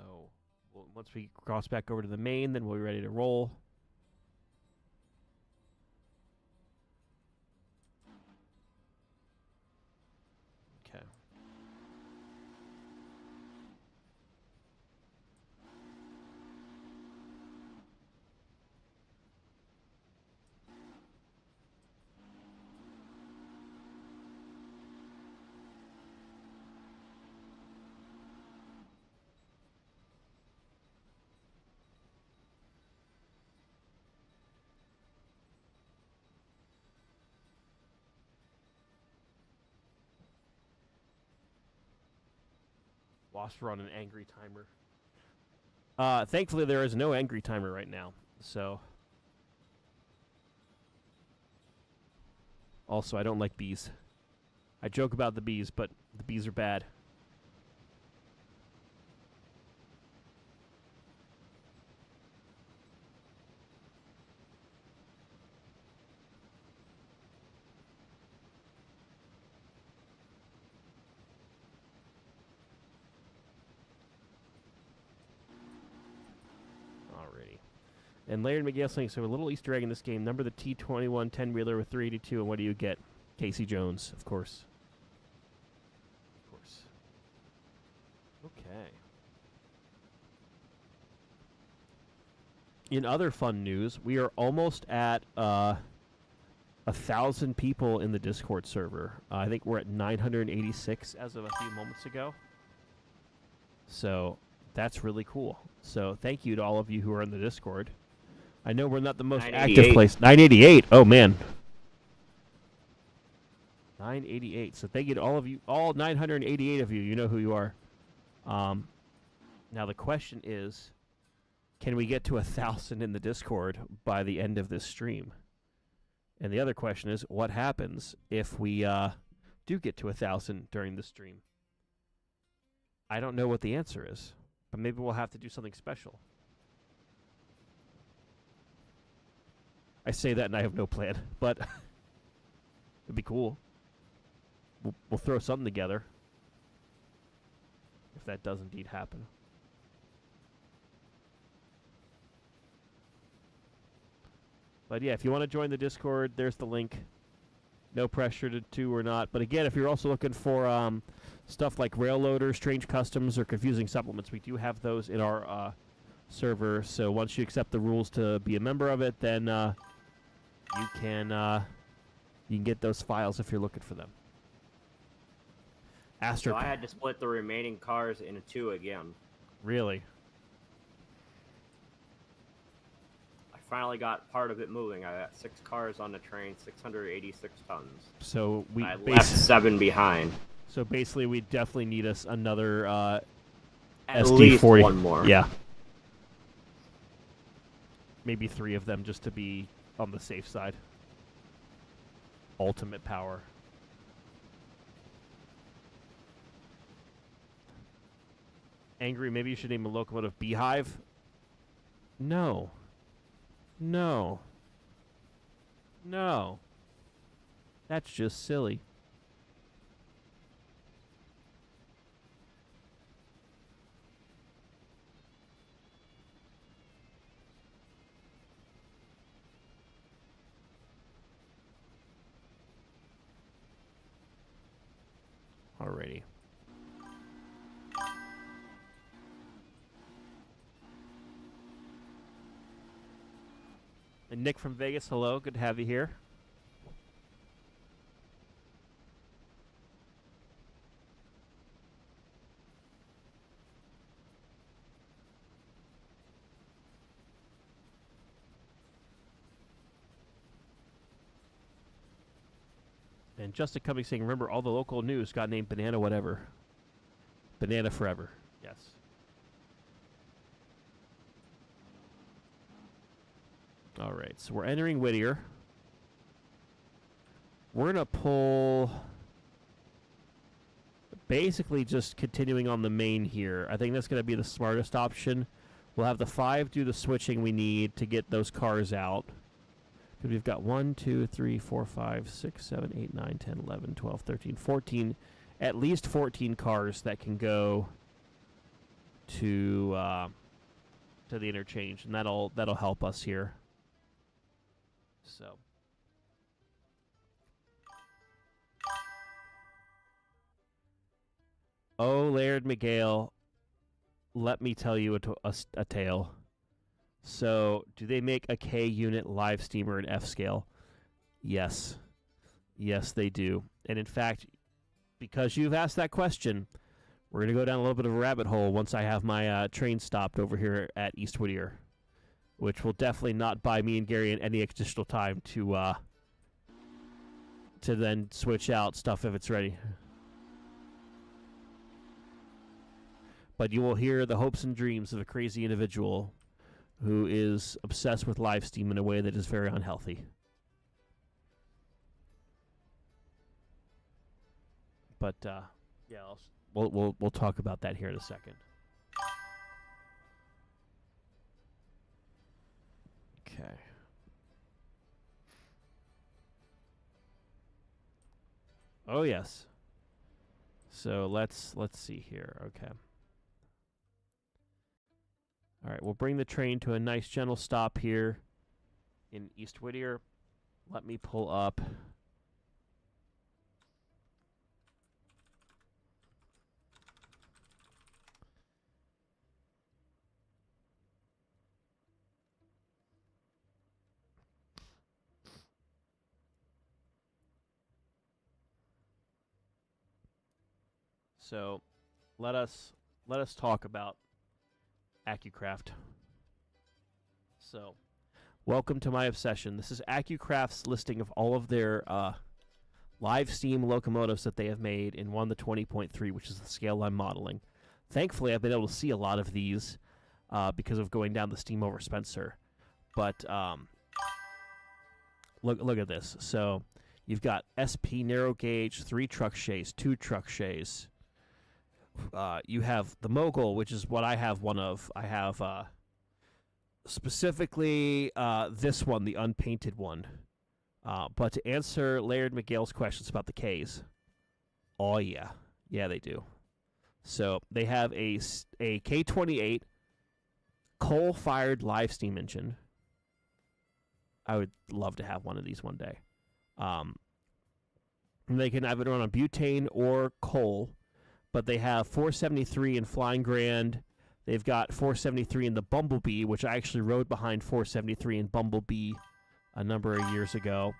once we cross back over to the main, then we'll be ready to roll. Okay. Lost run an angry timer. Thankfully, there is no angry timer right now. So. Also, I don't like bees. I joke about the bees, but the bees are bad. Alrighty. And Laird McGill saying, so a little Easter egg in this game. Number the T21 10-wheeler with 382, and what do you get? Casey Jones, of course. Of course. Okay. In other fun news, we are almost at 1,000 people in the Discord server. I think we're at 986 as of a few moments ago. So that's really cool. So thank you to all of you who are in the Discord. I know we're not the most active place. 988. Oh, man. 988. So thank you to all of you, all 988 of you. You know who you are. Now the question is, can we get to 1,000 in the Discord by the end of this stream? And the other question is, what happens if we do get to 1,000 during the stream? I don't know what the answer is, but maybe we'll have to do something special. I say that and I have no plan, but it'd be cool. We'll throw something together if that does indeed happen. But yeah, if you want to join the Discord, there's the link. No pressure to or not. But again, if you're also looking for stuff like Railloader, Strange Customs, or Confusing Supplements, we do have those in our server. So once you accept the rules to be a member of it, then you can get those files if you're looking for them. So I had to split the remaining cars into two again. Really? I finally got part of it moving. I got 6 cars on the train, 686 tons. So I left 7 behind. So basically, we definitely need us another At SD40. least one more. Yeah. Maybe 3 of them just to be on the safe side. Ultimate power. Angry, maybe you should name a locomotive Beehive? No. No. No. That's just silly. Alrighty. And Nick from Vegas, hello. Good to have you here. And Justin Cummings saying, remember, all the local news got named Banana whatever. Banana forever. Yes. All right, so we're entering Whittier. We're going to pull basically just continuing on the main here. I think that's going to be the smartest option. We'll have the 5 do the switching we need to get those cars out. Because we've got 1, 2, 3, 4, 5, 6, 7, 8, 9, 10, 11, 12, 13, 14. At least 14 cars that can go to the interchange, and that'll help us here. So. Oh, Laird Miguel, let me tell you a tale. So, do they make a K unit live steamer in F scale? Yes. Yes, they do. And in fact, because you've asked that question, we're going to go down a little bit of a rabbit hole once I have my train stopped over here at East Whittier, which will definitely not buy me and Gary any additional time to then switch out stuff if it's ready. But you will hear the hopes and dreams of a crazy individual who is obsessed with live steam in a way that is very unhealthy. But yeah, we'll talk about that here in a second. Okay. Oh yes. So let's see here. Okay. All right, we'll bring the train to a nice gentle stop here in East Whittier. Let me pull up. So, let us talk about AccuCraft. So, welcome to my obsession. This is AccuCraft's listing of all of their live steam locomotives that they have made in 1:20.3, which is the scale I'm modeling. Thankfully, I've been able to see a lot of these because of going down the steam over Spencer. But look at this. So, you've got SP narrow gauge, 3 truck shays, 2 truck shays. You have the Mogul, which is what I have one of. I have specifically this one, the unpainted one. But to answer Laird Miguel's questions about the Ks, oh yeah. Yeah, they do. So they have a K28 coal-fired live steam engine. I would love to have one of these one day. And they can have it run on butane or coal. But they have 473 in Flying Grand. They've got 473 in the Bumblebee, which I actually rode behind 473 in Bumblebee a number of years ago.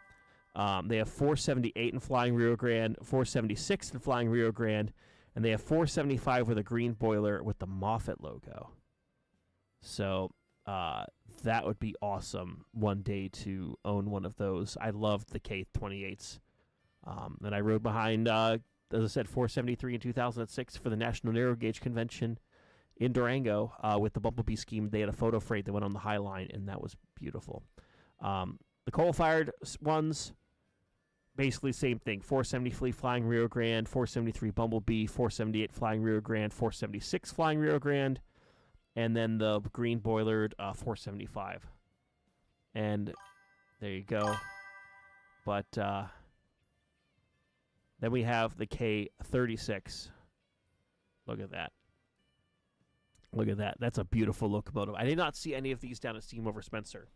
They have 478 in Flying Rio Grande, 476 in Flying Rio Grande, and they have 475 with a green boiler with the Moffett logo. So that would be awesome one day to own one of those. I loved the K28s. And I rode behind... as I said, 473 in 2006 for the National Narrow Gauge Convention in Durango with the Bumblebee scheme. They had a photo freight that went on the High Line, and that was beautiful. The coal-fired ones, basically same thing. 473 Flying Rio Grande, 473 Bumblebee, 478 Flying Rio Grande, 476 Flying Rio Grande, and then the green boilered 475. And there you go. But... then we have the K36. Look at that. Look at that. That's a beautiful locomotive. I did not see any of these down at Steam over Spencer.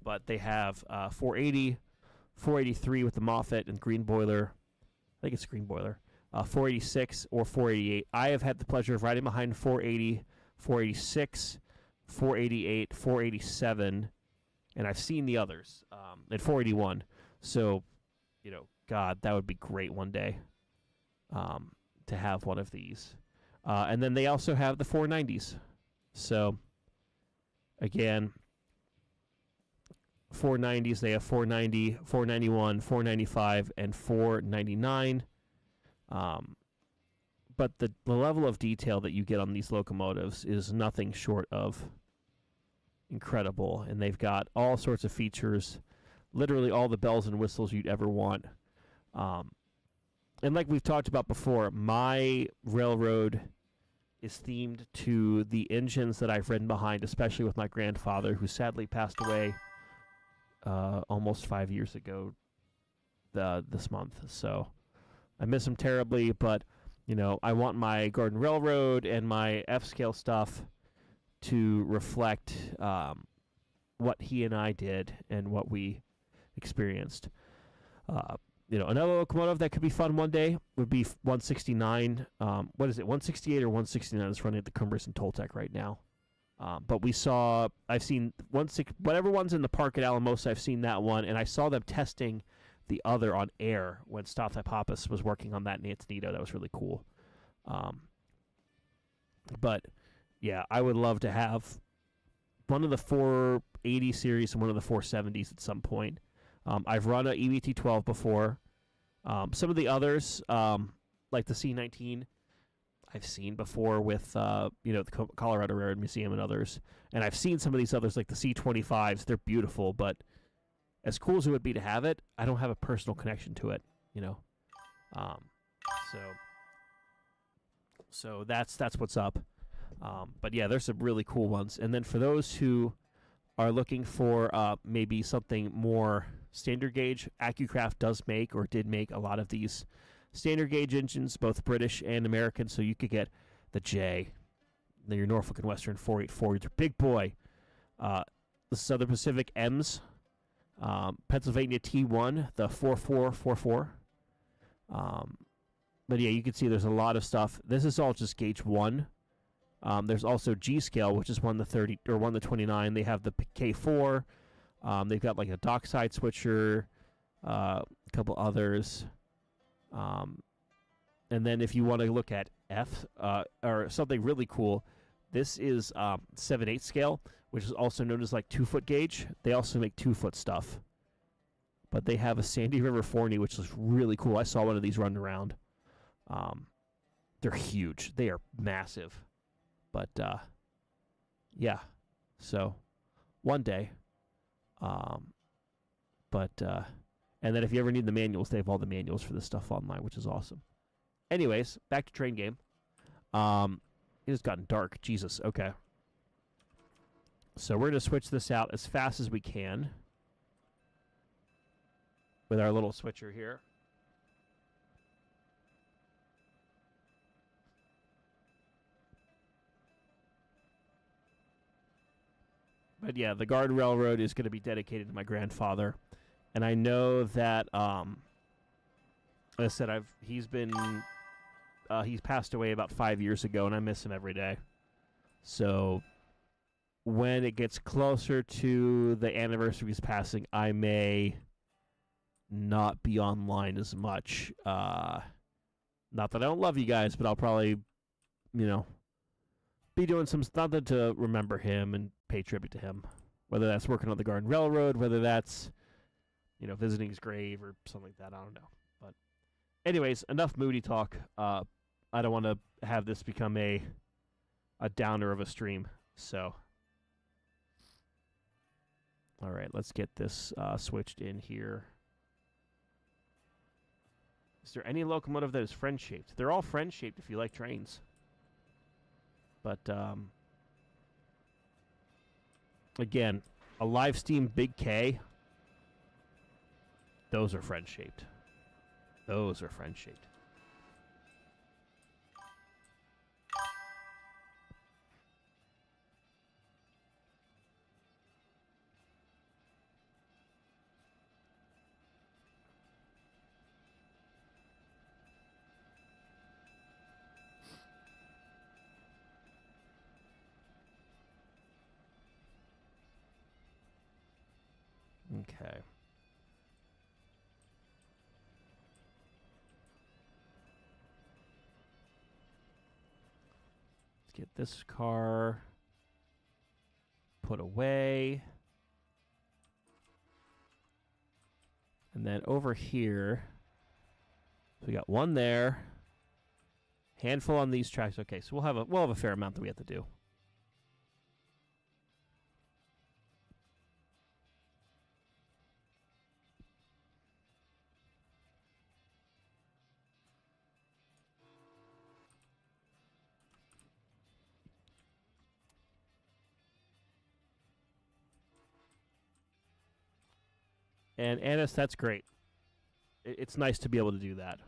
But they have 480, 483 with the Moffett and green boiler. I think it's green boiler. 486 or 488. I have had the pleasure of riding behind 480, 486, 488, 487. And I've seen the others at 481. So, you know, God, that would be great one day to have one of these. And then they also have the 490s. So, again, 490s, they have 490, 491, 495, and 499. But the level of detail that you get on these locomotives is nothing short of incredible. And they've got all sorts of features, literally all the bells and whistles you'd ever want. And like we've talked about before, my railroad is themed to the engines that I've ridden behind, especially with my grandfather, who sadly passed away almost 5 years ago this month. So I miss him terribly, but I want my Garden Railroad and my F-scale stuff to reflect what he and I did and what we experienced. Another locomotive that could be fun one day would be 169. What is it, 168 or 169 is running at the Cumbres and Toltec right now. But I've seen whatever one's in the park at Alamosa, I've seen that one, and I saw them testing the other on air when Stop That Pappas was working on that in Antonito. That was really cool. But yeah, I would love to have one of the 480 series and one of the 470s at some point. I've run a EBT 12 before. Some of the others, like the C19, I've seen before with the Colorado Railroad Museum and others. And I've seen some of these others like the C25s. They're beautiful, but as cool as it would be to have it, I don't have a personal connection to it, So that's what's up. But yeah, there's some really cool ones. And then for those who are looking for maybe something more standard gauge, AccuCraft does make or did make a lot of these standard gauge engines, both British and American. So you could get the J, then your Norfolk and Western 484, your big boy, the Southern Pacific M's, Pennsylvania T1, the 4444. But yeah, you can see there's a lot of stuff. This is all just gauge 1. There's also G scale, which is 1 to 30 or 1 to 29. They have the K4. They've got like a dockside switcher, a couple others. And then if you want to look at F or something really cool, this is 7/8 scale, which is also known as like 2-foot gauge. They also make 2-foot stuff. But they have a Sandy River 40, which is really cool. I saw one of these run around. They're huge. They are massive. But, yeah. So, one day. And then if you ever need the manuals, they have all the manuals for this stuff online, which is awesome. Anyways, back to Train Game. It has gotten dark. Jesus. Okay. So we're going to switch this out as fast as we can with our little switcher here. But yeah, the Garden Railroad is going to be dedicated to my grandfather. And I know that, like I said, he's passed away about 5 years ago, and I miss him every day. So when it gets closer to the anniversary of his passing, I may not be online as much. Not that I don't love you guys, but I'll probably, be doing something to remember him and pay tribute to him. Whether that's working on the Garden Railroad, whether that's, visiting his grave or something like that. I don't know. But anyways, enough moody talk. I don't want to have this become a downer of a stream. So, all right, let's get this switched in here. Is there any locomotive that is friend-shaped? They're all friend-shaped if you like trains. But, again, a live steam Big K, those are friend-shaped. Those are friend-shaped. Okay. Let's get this car put away. And then over here, so we got one there. Handful on these tracks. Okay, so we'll have a fair amount that we have to do. And Annis, that's great. It's nice to be able to do that.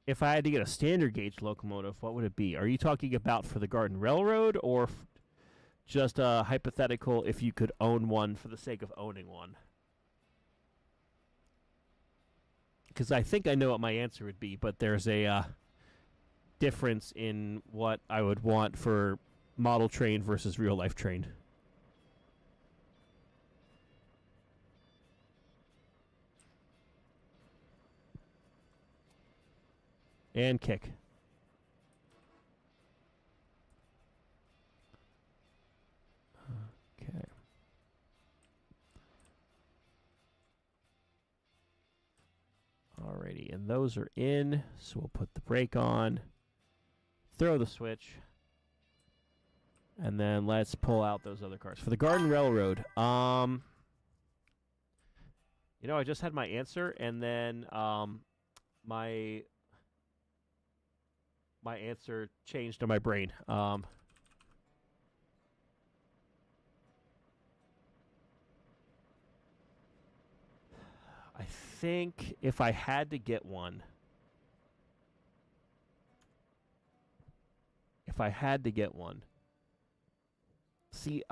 If I had to get a standard gauge locomotive, what would it be? Are you talking about for the Garden Railroad, or just a hypothetical if you could own one for the sake of owning one? Because I think I know what my answer would be, but there's a difference in what I would want for model train versus real life train. And kick. Okay. Alrighty, and those are in, so we'll put the brake on, throw the switch, and then let's pull out those other cars. For the Garden Railroad, you know, I just had my answer, and then my answer changed in my brain. I think if I had to get one, see,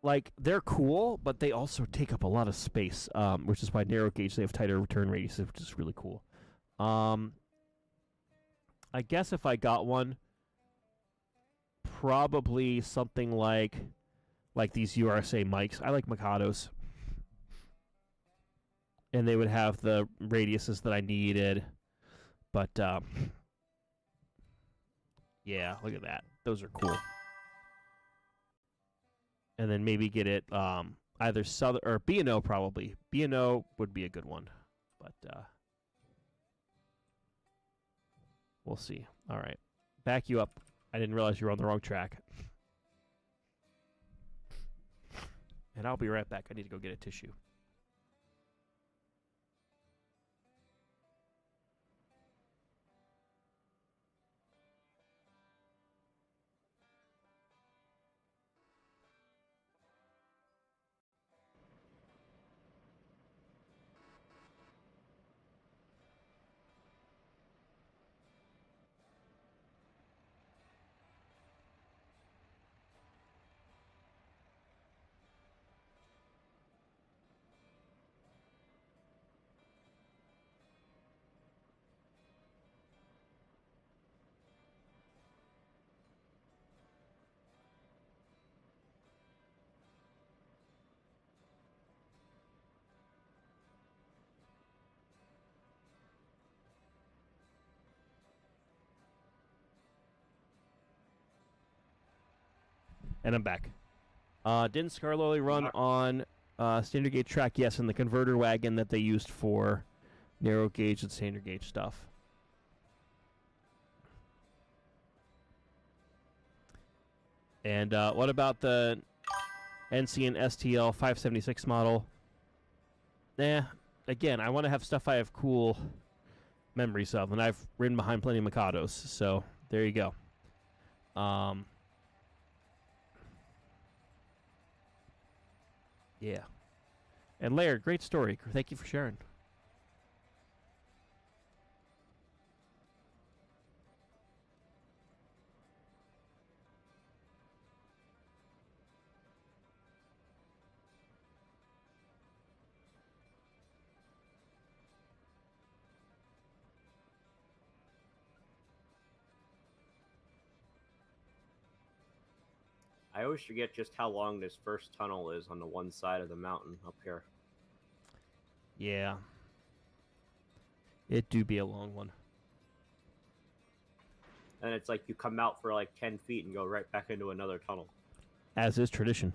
like, they're cool, but they also take up a lot of space, which is why narrow gauge, they have tighter return radiuses, which is really cool. I guess if I got one, probably something like these URSA mics. I like Mikados. And they would have the radiuses that I needed. But, yeah, look at that. Those are cool. And then maybe get it either Southern or B&O probably. B&O would be a good one. But, we'll see. All right. Back you up. I didn't realize you were on the wrong track. And I'll be right back. I need to go get a tissue. And I'm back. Didn't Scarloli run on standard gauge track? Yes, in the converter wagon that they used for narrow gauge and standard gauge stuff. And what about the NCN STL 576 model? Again, I want to have stuff I have cool memories of, and I've ridden behind plenty of Mikados, so there you go. Yeah. And Laird, great story. Thank you for sharing. I always forget just how long this first tunnel is on the one side of the mountain up here. Yeah. It do be a long one. And it's like you come out for like 10 feet and go right back into another tunnel. As is tradition.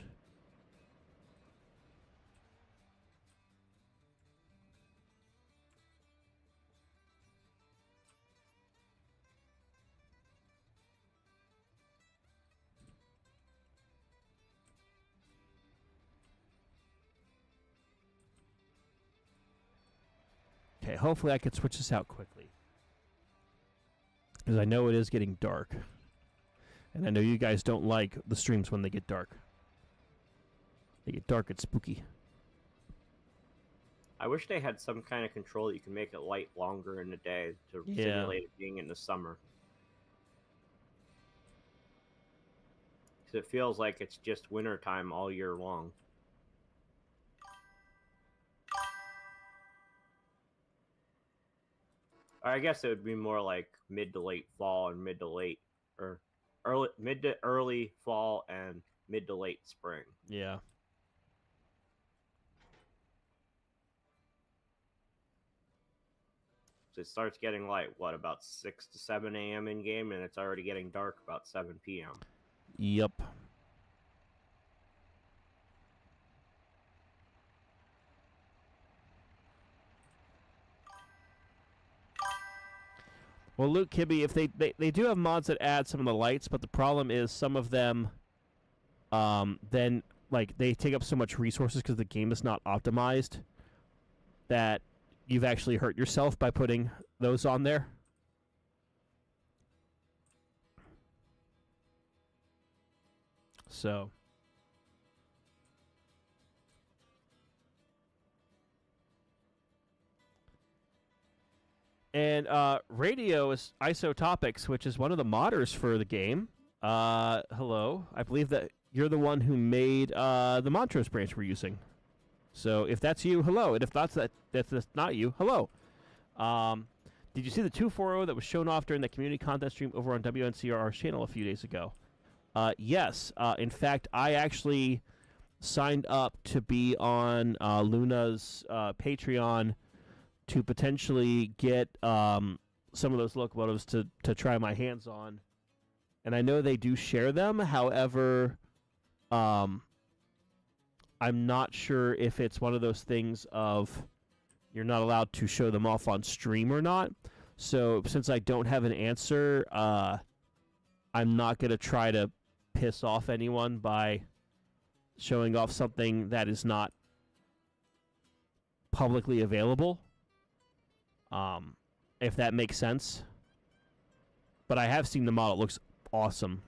Okay, hopefully I can switch this out quickly. Because I know it is getting dark. And I know you guys don't like the streams when they get dark. They get dark and spooky. I wish they had some kind of control that you can make it light longer in the day to Yeah. simulate it being in the summer. Because it feels like it's just wintertime all year long. Or I guess it would be more like mid to late fall and mid to late, or mid to early fall and mid to late spring. Yeah. So it starts getting light, what, about 6 to 7 a.m. in game, and it's already getting dark about 7 p.m. Yep. Well, Luke Kibbe, if they do have mods that add some of the lights, but the problem is some of them, then like they take up so much resources because the game is not optimized that you've actually hurt yourself by putting those on there. So. And Radio is Isotopics, which is one of the modders for the game. Hello. I believe that you're the one who made the Montrose branch we're using. So if that's you, hello. And if that's not you, hello. Did you see the 240 that was shown off during the community content stream over on WNCR's channel a few days ago? Yes. In fact, I actually signed up to be on Luna's Patreon to potentially get some of those locomotives to try my hands on. And I know they do share them. However, I'm not sure if it's one of those things of you're not allowed to show them off on stream or not. So since I don't have an answer, I'm not going to try to piss off anyone by showing off something that is not publicly available. If that makes sense. But I have seen the model. It looks awesome.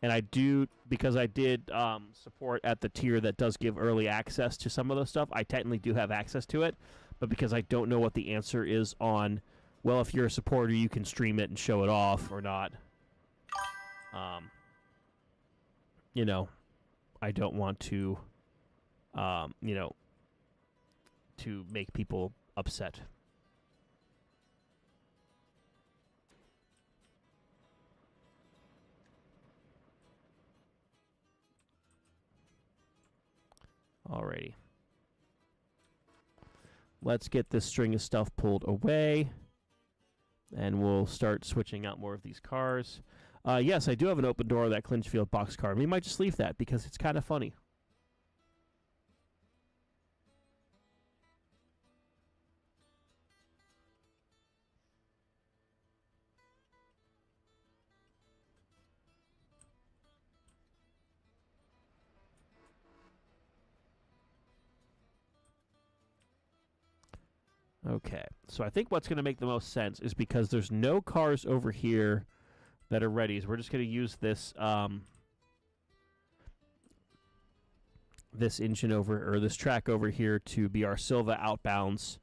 And I do, because I did support at the tier that does give early access to some of those stuff, I technically do have access to it. But because I don't know what the answer is on, well, if you're a supporter, you can stream it and show it off or not. You know, I don't want to, you know, to make people upset. Alrighty. Let's get this string of stuff pulled away. And we'll start switching out more of these cars. Yes, I do have an open door of that Clinchfield boxcar. We might just leave that because it's kind of funny. Okay, so I think what's going to make the most sense is because there's no cars over here that are ready. So we're just going to use this this engine over, or this track over here to be our Silva outbounds.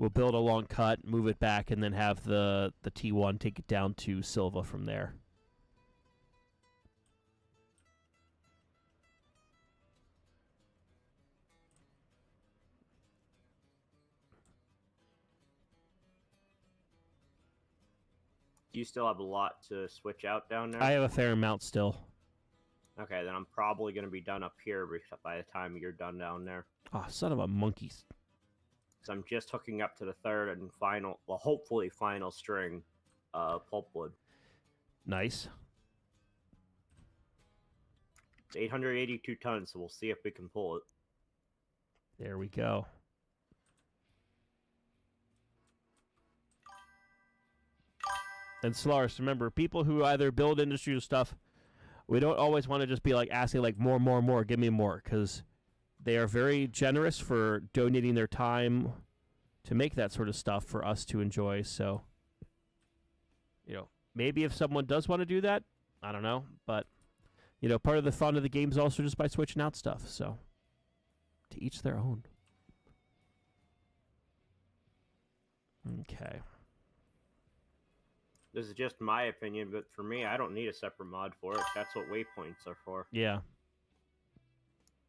We'll build a long cut, move it back, and then have the T1 take it down to Silva from there. Do you still have a lot to switch out down there? I have a fair amount still. Okay, then I'm probably going to be done up here by the time you're done down there. Oh, son of a monkey. So I'm just hooking up to the third and final, well, hopefully final string pulpwood. Nice. It's 882 tons, so we'll see if we can pull it. There we go. And Solaris, remember, people who either build industry or stuff, we don't always want to just be like asking like more, give me more, because they are very generous for donating their time to make that sort of stuff for us to enjoy. So, you know, maybe if someone does want to do that, I don't know, but part of the fun of the game is also just by switching out stuff. So, to each their own. Okay. This is just my opinion, but for me, I don't need a separate mod for it. That's what waypoints are for. Yeah.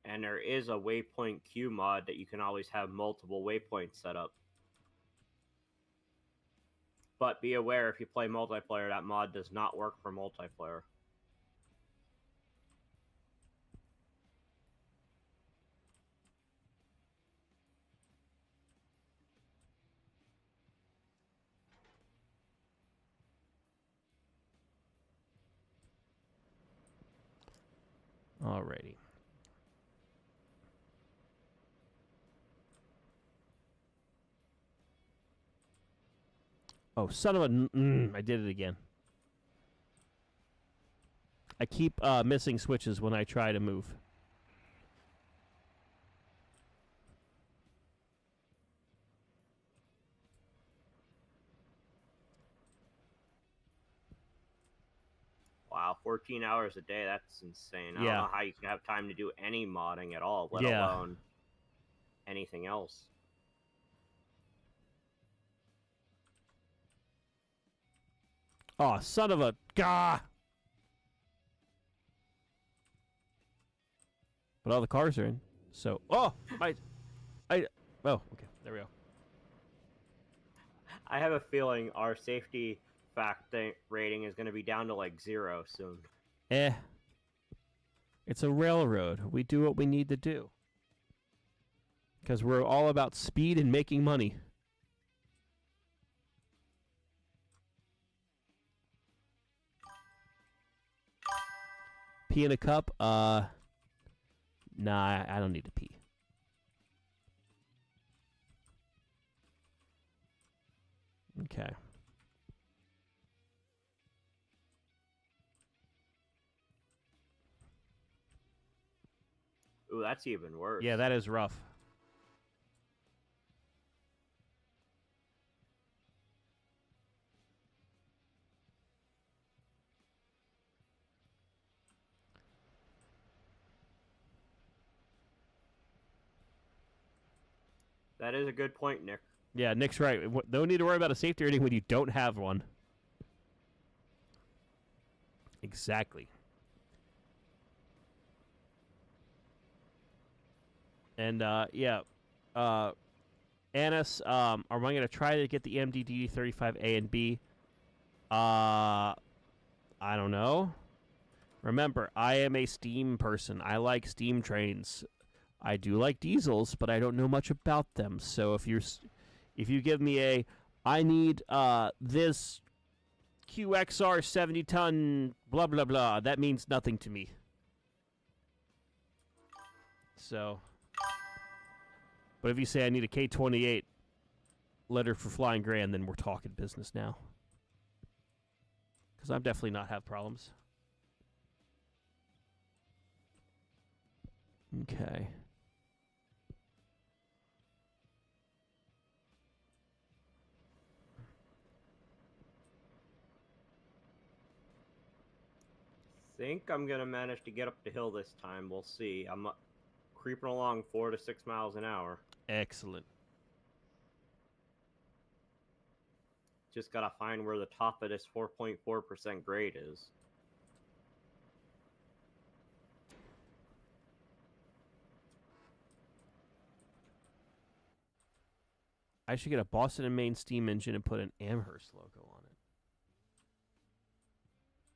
And there is a waypoint queue mod that you can always have multiple waypoints set up. But be aware, if you play multiplayer, that mod does not work for multiplayer. Alrighty. Oh, son of a... I did it again. I keep missing switches when I try to move. Wow, 14 hours a day, that's insane. I don't know how you can have time to do any modding at all, let alone anything else. Oh, son of a... Gah! But all the cars are in. So... Oh! Oh, okay. There we go. I have a feeling our safety rating is going to be down to like 0 soon. It's a railroad. We do what we need to do. Because we're all about speed and making money. Pee in a cup? Nah, I don't need to pee. Okay. Ooh, that's even worse. Yeah, that is rough. That is a good point, Nick. Yeah, Nick's right. No need to worry about a safety rating when you don't have one. Exactly. And, Annis, am I going to try to get the EMD DD35A and B? I don't know. Remember, I am a steam person. I like steam trains. I do like diesels, but I don't know much about them. So if you give me I need this QXR 70-ton blah blah blah, that means nothing to me. So, but if you say I need a K28 letter for Flying Grand, then we're talking business now. Because I'm definitely not have problems. Okay. Think I'm gonna manage to get up the hill this time. We'll see. I'm creeping along 4 to 6 miles an hour. Excellent. Just gotta find where the top of this 4.4% grade is. I should get a Boston and Maine steam engine and put an Amherst logo on it.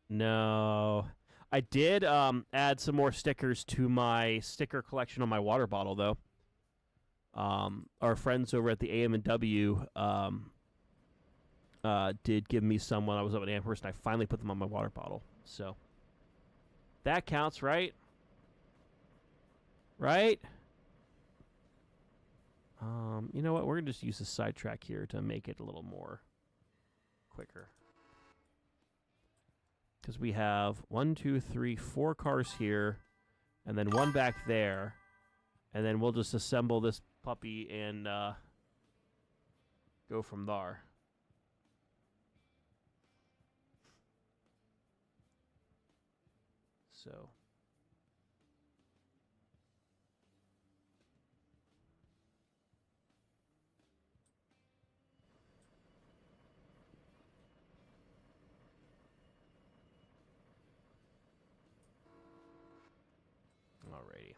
No. I did add some more stickers to my sticker collection on my water bottle, though. Our friends over at the AM&W did give me some when I was up at Amherst, and I finally put them on my water bottle. So that counts, right? Right? You know what? We're going to just use the sidetrack here to make it a little more quicker. Because we have 1, 2, 3, 4 cars here, and then one back there, and then we'll just assemble this puppy and go from there. So. Alrighty.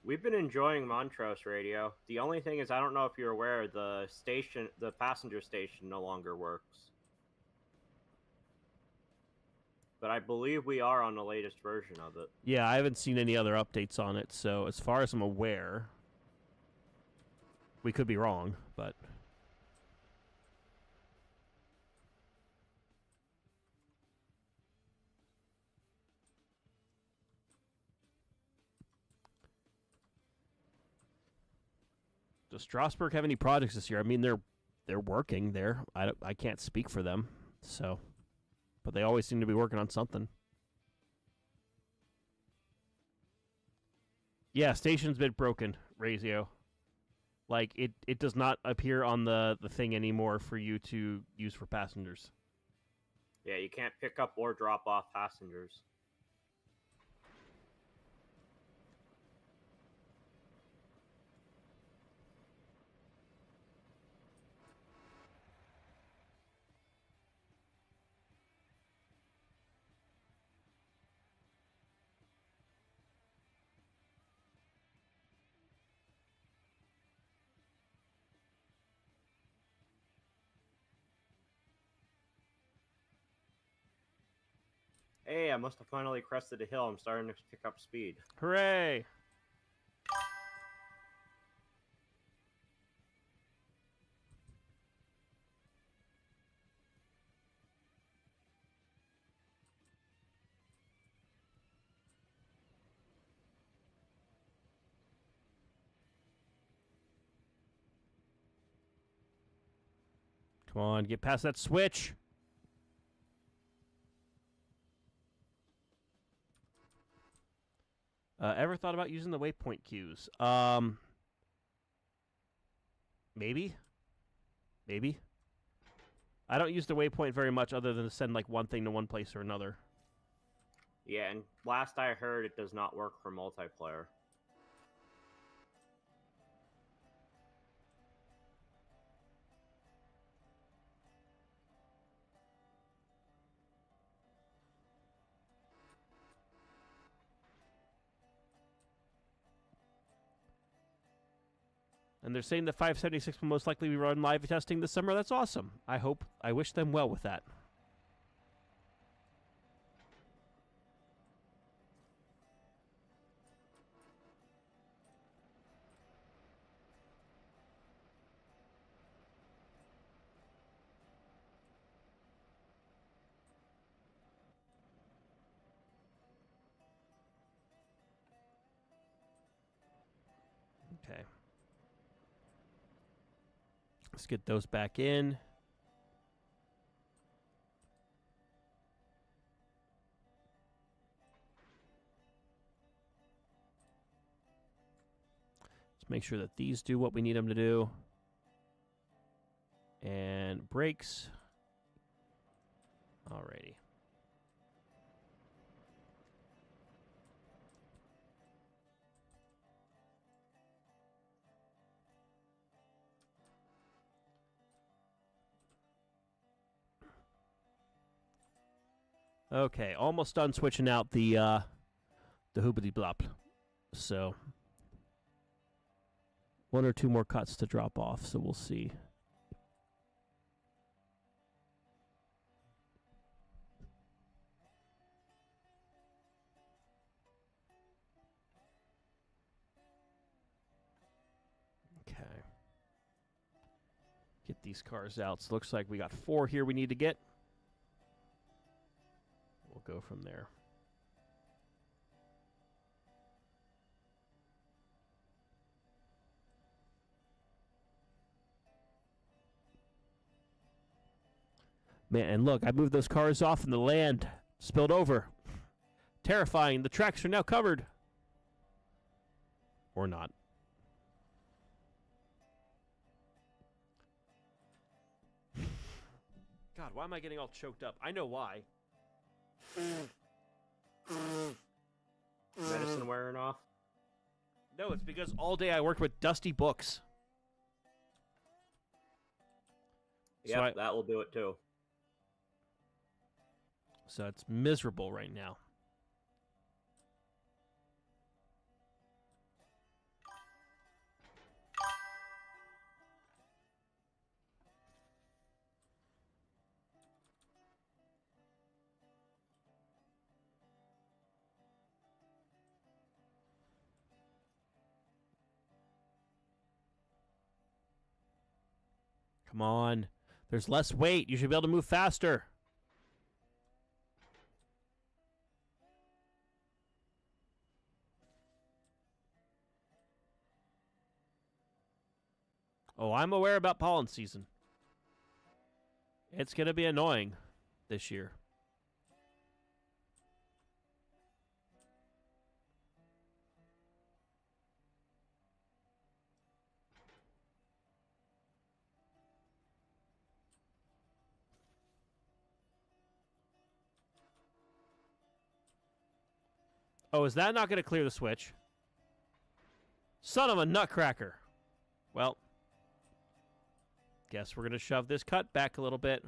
We've been enjoying Montrose Radio. The only thing is, I don't know if you're aware, the passenger station no longer works. But I believe we are on the latest version of it. Yeah, I haven't seen any other updates on it, so as far as I'm aware, we could be wrong, but... Does Strasbourg have any projects this year? I mean, they're working there. I can't speak for them, so... But they always seem to be working on something. Yeah, station's been broken, Razio. Like, it does not appear on the thing anymore for you to use for passengers. Yeah, you can't pick up or drop off passengers. Hey, I must have finally crested a hill. I'm starting to pick up speed. Hooray! Come on, get past that switch. Ever thought about using the waypoint queues? Maybe. Maybe. I don't use the waypoint very much other than to send like one thing to one place or another. Yeah, and last I heard, it does not work for multiplayer. And they're saying the 576 will most likely be run live testing this summer. That's awesome. I wish them well with that. Okay. Let's get those back in. Let's make sure that these do what we need them to do. And brakes. Alrighty. Okay, almost done switching out the hoobity blop. So one or two more cuts to drop off, so we'll see. Okay. Get these cars out. So looks like we got 4 here we need to get. We'll go from there. Man, and look, I moved those cars off and the land spilled over. Terrifying. The tracks are now covered. Or not. God, why am I getting all choked up? I know why. Medicine wearing off? No, it's because all day I worked with dusty books. Yep, that will do it too. So it's miserable right now. Come on. There's less weight. You should be able to move faster. Oh, I'm aware about pollen season. It's going to be annoying this year. Oh, is that not going to clear the switch? Son of a nutcracker. Well, guess we're going to shove this cut back a little bit.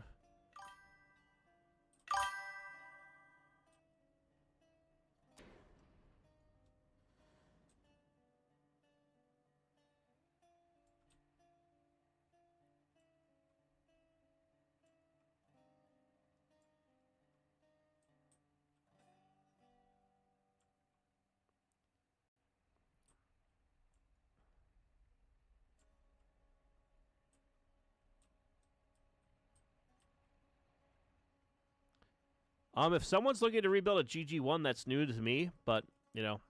If someone's looking to rebuild a GG1, that's new to me, but, you know,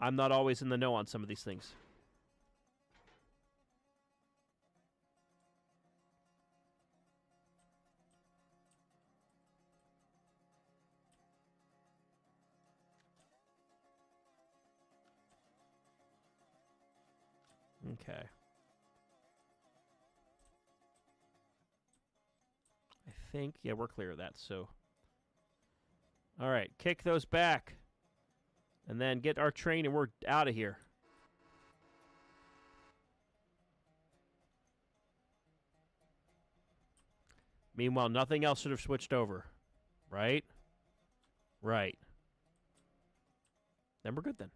I'm not always in the know on some of these things. Okay. I think, yeah, we're clear of that, so. All right, kick those back. And then get our train and we're out of here. Meanwhile, nothing else should have switched over. Right? Right. Then we're good then.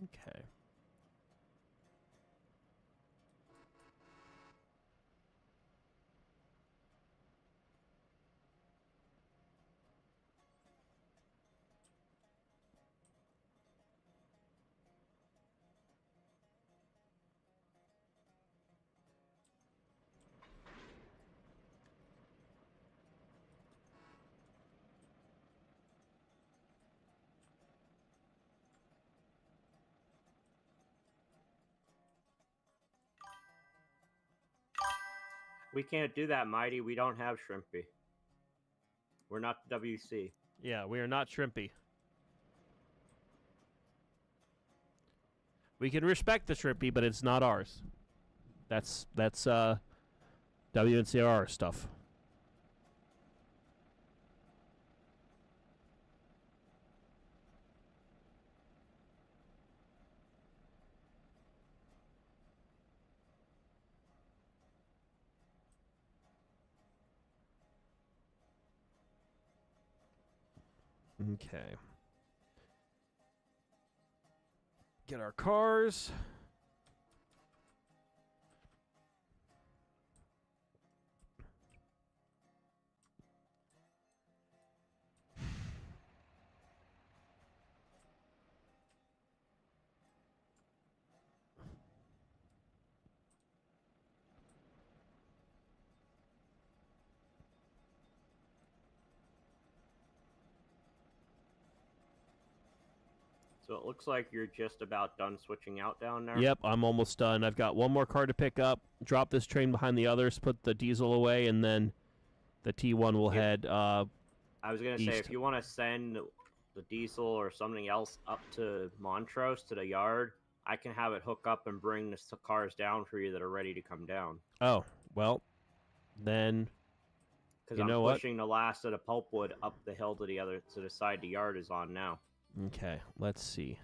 Okay. We can't do that, Mighty. We don't have Shrimpy. We're not the WC. Yeah, we are not Shrimpy. We can respect the Shrimpy, but it's not ours. That's WNCR stuff. Okay. Get our cars. So it looks like you're just about done switching out down there. Yep, I'm almost done. I've got one more car to pick up, drop this train behind the others, put the diesel away, and then the T1 will head I was going to say, east. if you want to send the diesel or something else up to Montrose, to the yard, I can have it hook up and bring the cars down for you that are ready to come down. Oh, well, then Because you know I'm what? pushing the last of the pulpwood up the hill to the side the yard is on now. Okay, let's see.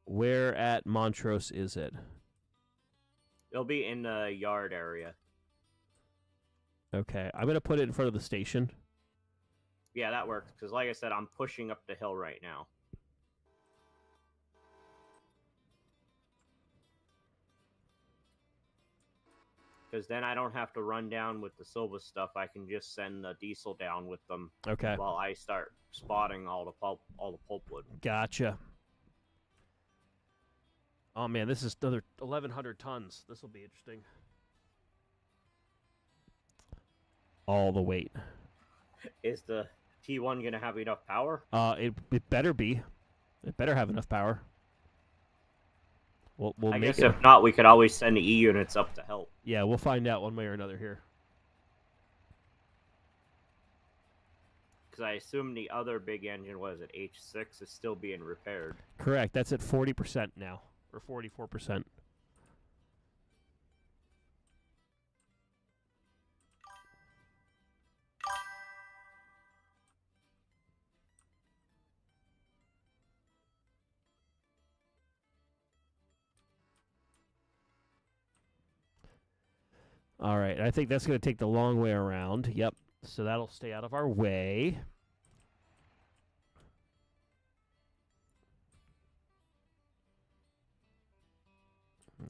Where at Montrose is it? It'll be in the yard area. Okay, I'm going to put it in front of the station. Yeah, that works. Because like I said, I'm pushing up the hill right now. Because then I don't have to run down with the Silva stuff. I can just send the diesel down with them. Okay. While I start spotting all the pulpwood. Gotcha. Oh man, this is another 1,100 tons. This will be interesting. All the weight. Is the T1 gonna have enough power? It better be. It better have enough power. We'll I make guess it. if not, we could always send the E units up to help. Yeah, we'll find out one way or another here. Because I assume the other big engine, what is it, H6, is still being repaired. Correct. That's at 40% now, or 44%. All right, I think that's going to take the long way around. Yep, so that'll stay out of our way.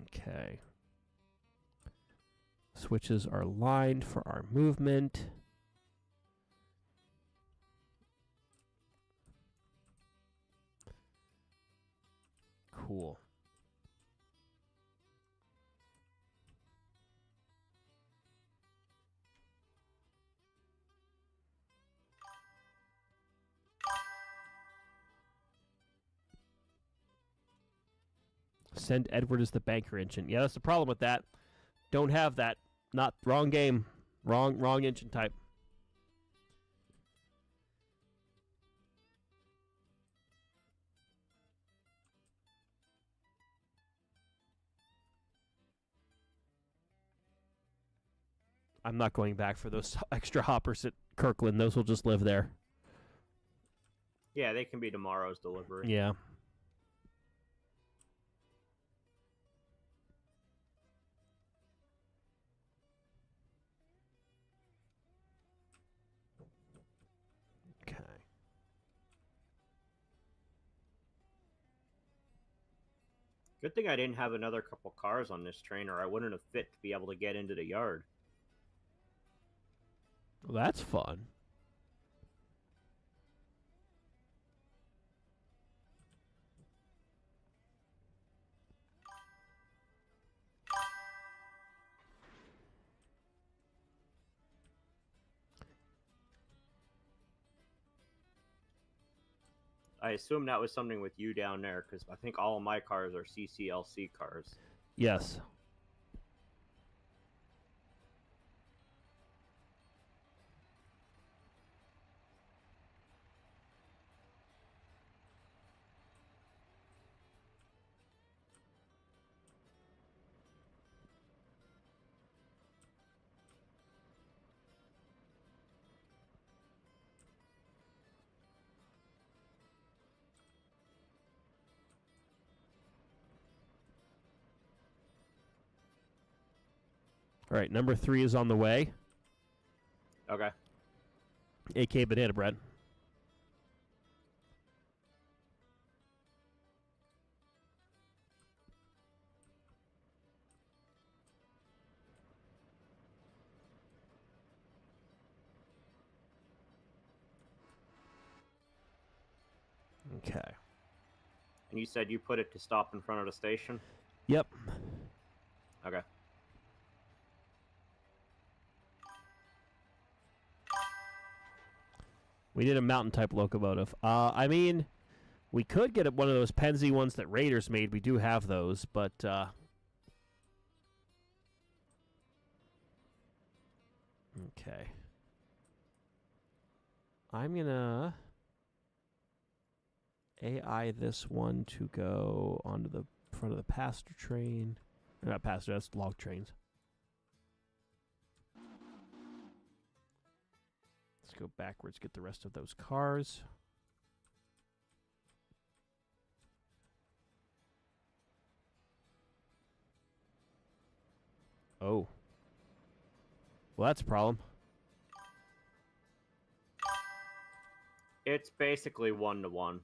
Okay. Switches are lined for our movement. Cool. Send Edward as the banker engine. Yeah, that's the problem with that. Don't have that. Not wrong game. Wrong engine type. I'm not going back for those extra hoppers at Kirkland. Those will just live there. Yeah, they can be tomorrow's delivery. Yeah. Okay. Good thing I didn't have another couple cars on this train, or I wouldn't have fit to be able to get into the yard. Well, that's fun. I assume that was something with you down there, because I think all of my cars are CCLC cars. Yes. All right, number 3 is on the way. Okay. AK Banana Bread. Okay. And you said you put it to stop in front of the station? Yep. Okay. We need a mountain-type locomotive. I mean, we could get one of those Penzi ones that Raiders made. We do have those, but... Okay. I'm gonna AI this one to go onto the front of the passenger train. Not passenger, that's log trains. Let's go backwards, get the rest of those cars. Oh. Well, that's a problem. It's basically 1-to-1.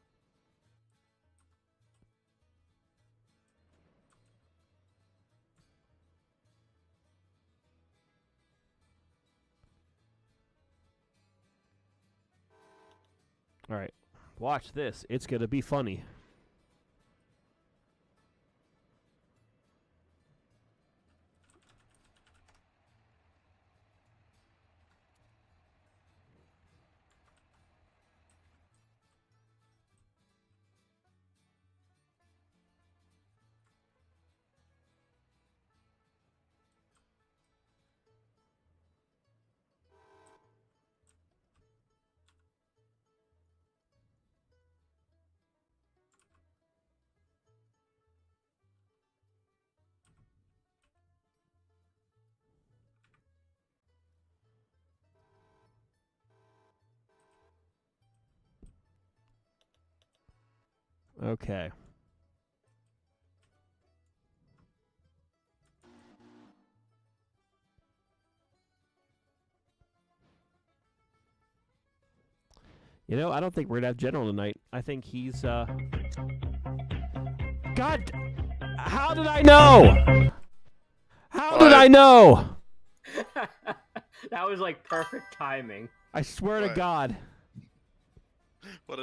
All right. Watch this. It's going to be funny. Okay. You know, I don't think we're going to have General tonight. I think he's, God! How did I know? How did I know? That was like perfect timing. I swear to God. What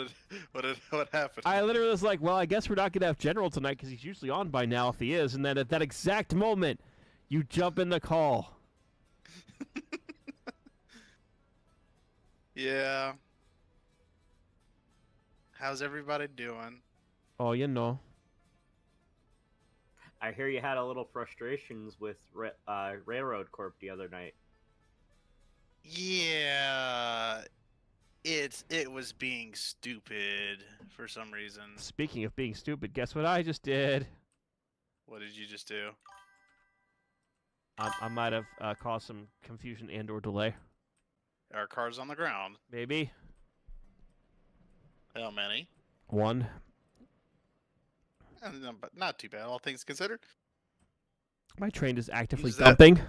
happened? I literally was like, well, I guess we're not going to have General tonight because he's usually on by now if he is. And then at that exact moment, you jump in the call. Yeah. How's everybody doing? Oh, you know. I hear you had a little frustrations with Railroad Corp the other night. Yeah. It was being stupid for some reason. Speaking of being stupid, guess what I just did? What did you just do? I might have caused some confusion and or delay. Our car's on the ground. Maybe. How many? One. But not too bad, all things considered. My train is actively Use that- dumping.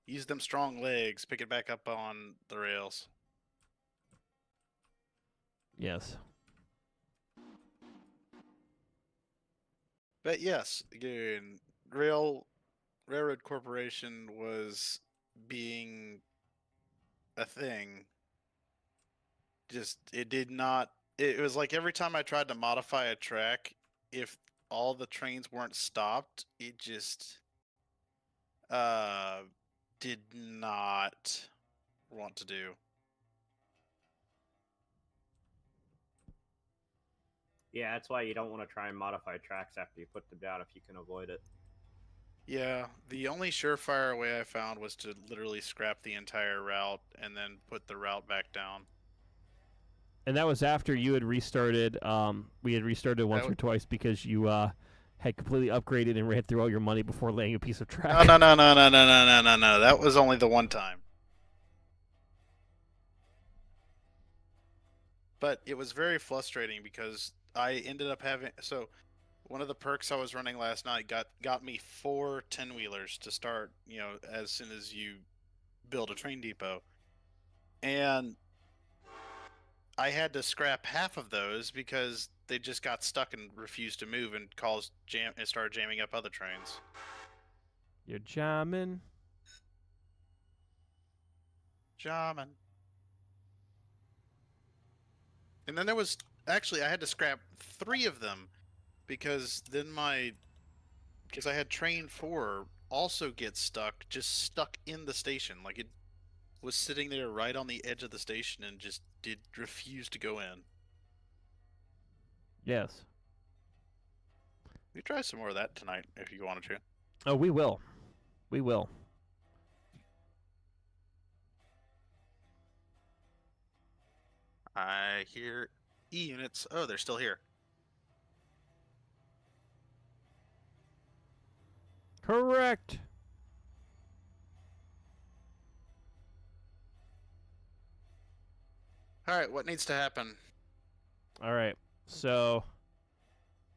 Use them strong legs. Pick it back up on the rails. Yes. But yes, again, Railroad Corporation was being a thing. Just, it did not... It was like every time I tried to modify a track, if all the trains weren't stopped, it just did not want to do. Yeah, that's why you don't want to try and modify tracks after you put them down if you can avoid it. Yeah, the only surefire way I found was to literally scrap the entire route and then put the route back down. And that was after you had restarted. We had restarted once or twice because you had completely upgraded and ran through all your money before laying a piece of track. No. That was only the one time. But it was very frustrating because I ended up having... So, one of the perks I was running last night got me 4 10-wheelers to start, you know, as soon as you build a train depot. And I had to scrap half of those because they just got stuck and refused to move and started jamming up other trains. You're jamming. Jamming. And then there was... Actually, I had to scrap 3 of them because then because I had train 4 also get stuck in the station. Like, it was sitting there right on the edge of the station and just did refuse to go in. Yes. We try some more of that tonight if you wanted to. Oh, we will. We will. I hear E units. Oh, they're still here. Correct. All right, what needs to happen? All right. So,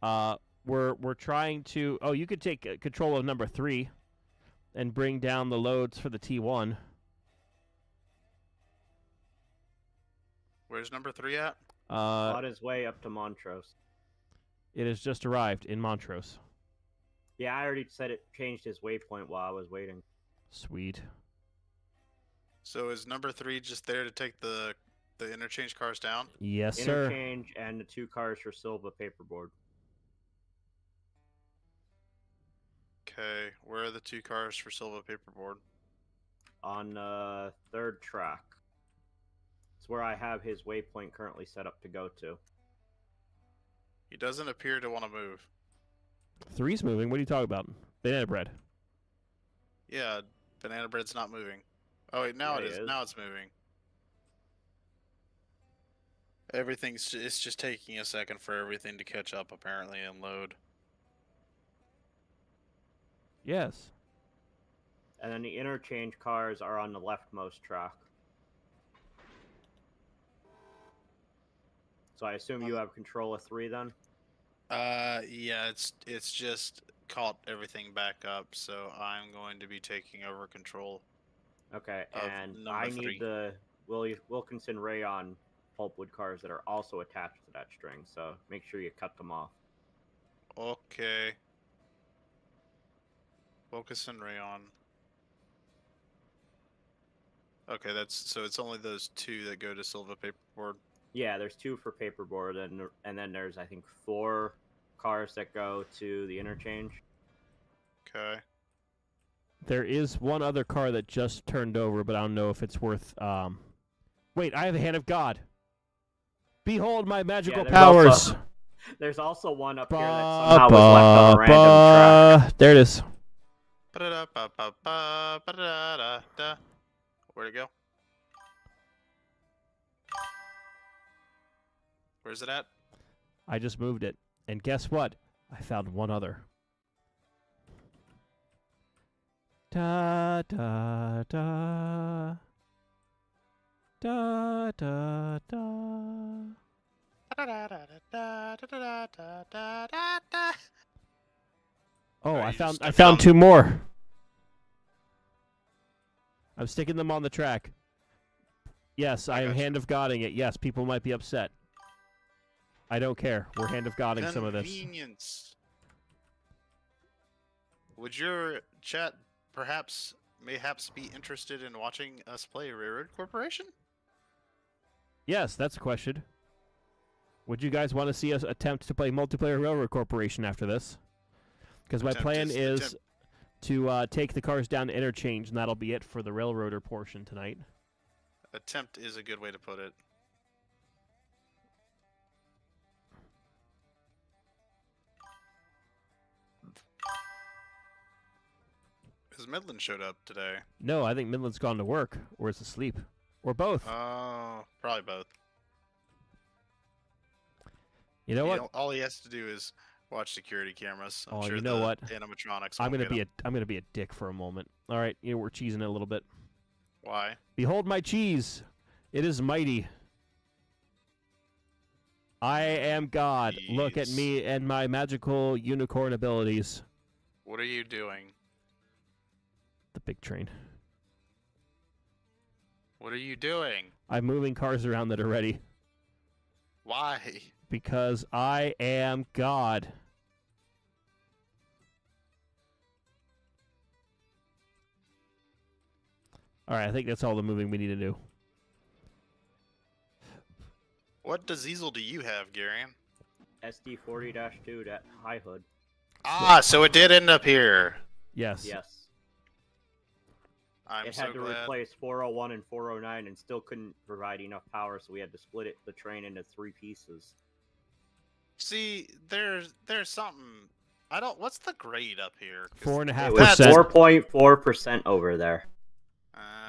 we're trying to. Oh, you could take control of number 3, and bring down the loads for the T1. Where's number 3 at? On his way up to Montrose. It has just arrived in Montrose. Yeah, I already said it changed his waypoint while I was waiting. Sweet. So is number 3 just there to take the interchange cars down? Yes, sir. Interchange and the 2 cars for Silva paperboard. Okay, where are the 2 cars for Silva paperboard? On the 3rd track. It's where I have his waypoint currently set up to go to. He doesn't appear to want to move. 3's moving. What are you talking about? Banana bread. Yeah, banana bread's not moving. Oh wait, now Yeah, it is. Now it's moving. It's just taking a second for everything to catch up apparently and load. Yes. And then the interchange cars are on the leftmost track. So I assume you have control of 3 then? Yeah, it's just caught everything back up, so I'm going to be taking over control. Okay, Of and number I 3. need the Wilkinson Rayon pulpwood cars that are also attached to that string, so make sure you cut them off. Okay. Focus and Rayon. Okay, so it's only those 2 that go to Silva paperboard. Yeah, there's 2 for paperboard, and then there's, I think, 4 cars that go to the interchange. Okay. There is one other car that just turned over, but I don't know if it's worth. Wait, I have a hand of God. Behold my magical there's powers. There's also one up here that somehow was left on a random track. There it is. Where'd it go? Where's it at? I just moved it. And guess what? I found one other. Da da da. Da da da. Oh, Alright, I you found just I stepped found on- 2 more. I'm sticking them on the track. Yes, I am gotcha. hand of godding it. Yes, people might be upset. I don't care. We're hand of godding some of this. Convenience. Would your chat mayhaps be interested in watching us play Railroad Corporation? Yes, that's a question. Would you guys want to see us attempt to play multiplayer Railroad Corporation after this? Because my plan is to take the cars down to interchange, and that'll be it for the Railroader portion tonight. Attempt is a good way to put it. Because Midland showed up today. No, I think Midland's gone to work, or is asleep, or both. Oh, probably both. You know what? All he has to do is watch security cameras. I'm Oh, sure you know the what? animatronics. I'm won't gonna get him. be a dick for a moment. All right, we're cheesing it a little bit. Why? Behold my cheese. It is mighty. I am God. Look at Cheese. me and my magical unicorn abilities. What are you doing? The big train. What are you doing? I'm moving cars around that are ready Why? because I am God. All right, I think that's all the moving we need to do. What diesel do you have, Garion? SD40-2 at High Hood. Ah, so it did end up here. Yes. Yes. I'm It so had to glad. replace 401 and 409 and still couldn't provide enough power, so we had to split the train into 3 pieces. See, there's something. I don't. What's the grade up here? 'Cause It was 4.5%. 4.4% over there.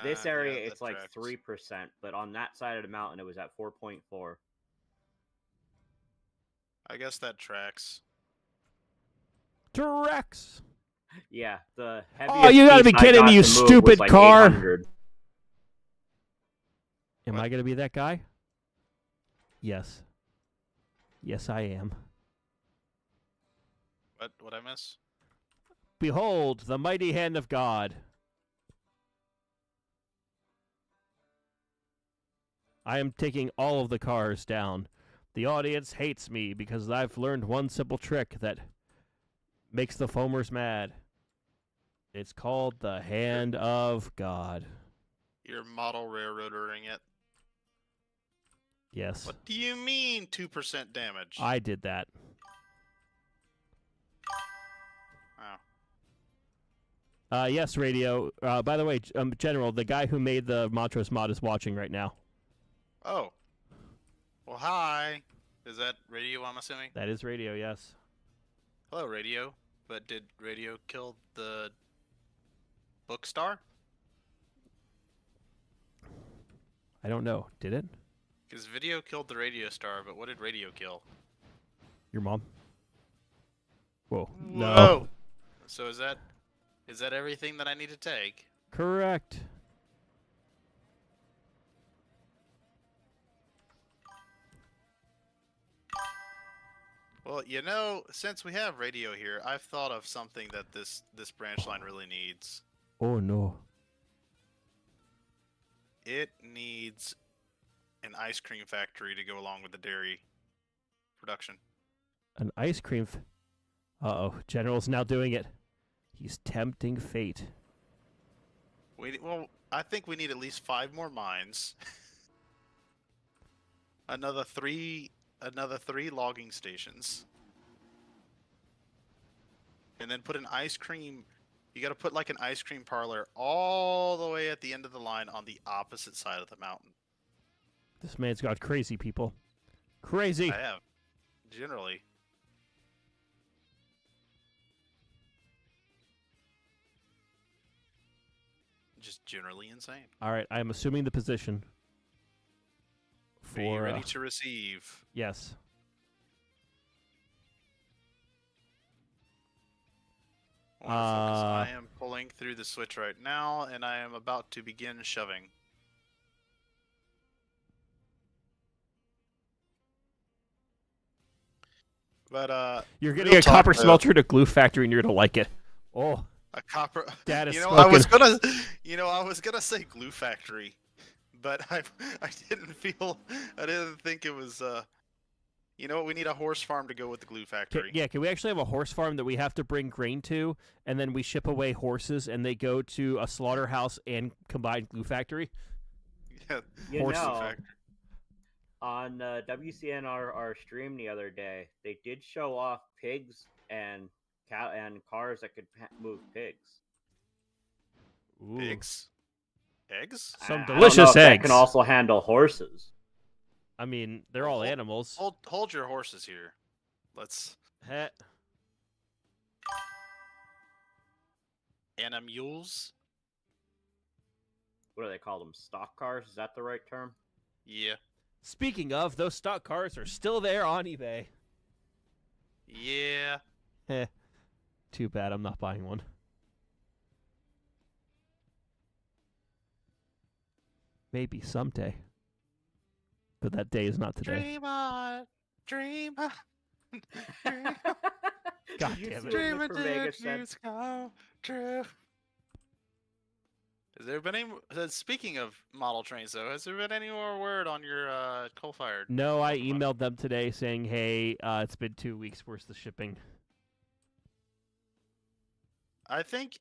This yeah, area, that it's like tracks. 3%, but on that side of the mountain, it was at 4.4. I guess that tracks. Directs. Yeah, the Oh, heaviest you gotta piece be I kidding got me, you to move stupid was like car. 800. Am What? I gonna be that guy? Yes. Yes, I am. What I miss? Behold, the mighty hand of God. I am taking all of the cars down. The audience hates me because I've learned one simple trick that makes the foamers mad. It's called the hand of God. You're model railroadering it. Yes. What do you mean 2% damage? I did that. Oh. Yes, Radio. By the way, General, the guy who made the Montrose mod is watching right now. Oh. Well, hi. Is that Radio, I'm assuming? That is Radio, yes. Hello, Radio. But did Radio kill the Bookstar? I don't know. Did it? Because Video killed the Radio Star, but what did Radio kill? Your mom? Whoa. No. Whoa. So is that everything that I need to take? Correct. Well, since we have Radio here, I've thought of something that this branch line really needs. Oh, no. It needs an ice cream factory to go along with the dairy production. An ice cream. Uh-oh. General's now doing it. He's tempting fate. Well, I think we need at least 5 more mines. another three logging stations. And then put an ice cream. You got to put like an ice cream parlor all the way at the end of the line on the opposite side of the mountain. This man's got crazy, people. Crazy. I have. Generally. Just generally insane. All right, I'm assuming the position. Are you For ready to receive? yes. Wonderful, 'cause I am pulling through the switch right now, and I am about to begin shoving. But You're getting real a talk, copper though. smelter at a glue factory, and you're gonna like it. Oh, a copper. Dad is I was smoking. I was gonna say glue factory, but I didn't think it was. You know what? We need a horse farm to go with the glue factory. Yeah, can we actually have a horse farm that we have to bring grain to, and then we ship away horses, and they go to a slaughterhouse and combined glue factory? Yeah, You Horse know, factory. on WCNR our stream the other day, they did show off pigs and cars that could move pigs. Ooh. Eggs. Eggs? Some I don't know delicious if that eggs. can also handle horses. I mean, they're all animals. Hold your horses here. Let's. Heh. Mules? What do they call them? Stock cars? Is that the right term? Yeah. Speaking of, those stock cars are still there on eBay. Yeah. Heh. Too bad I'm not buying one. Maybe someday. But that day is not today. Dream on. Dream on. Dream on. God You damn it. still Dream look of for Vegas said- dreams come true. Has there been any? Speaking of model trains, though, has there been any more word on your coal-fired? No, I Pokemon? emailed them today saying, hey, it's been 2 weeks. Where's the shipping? I think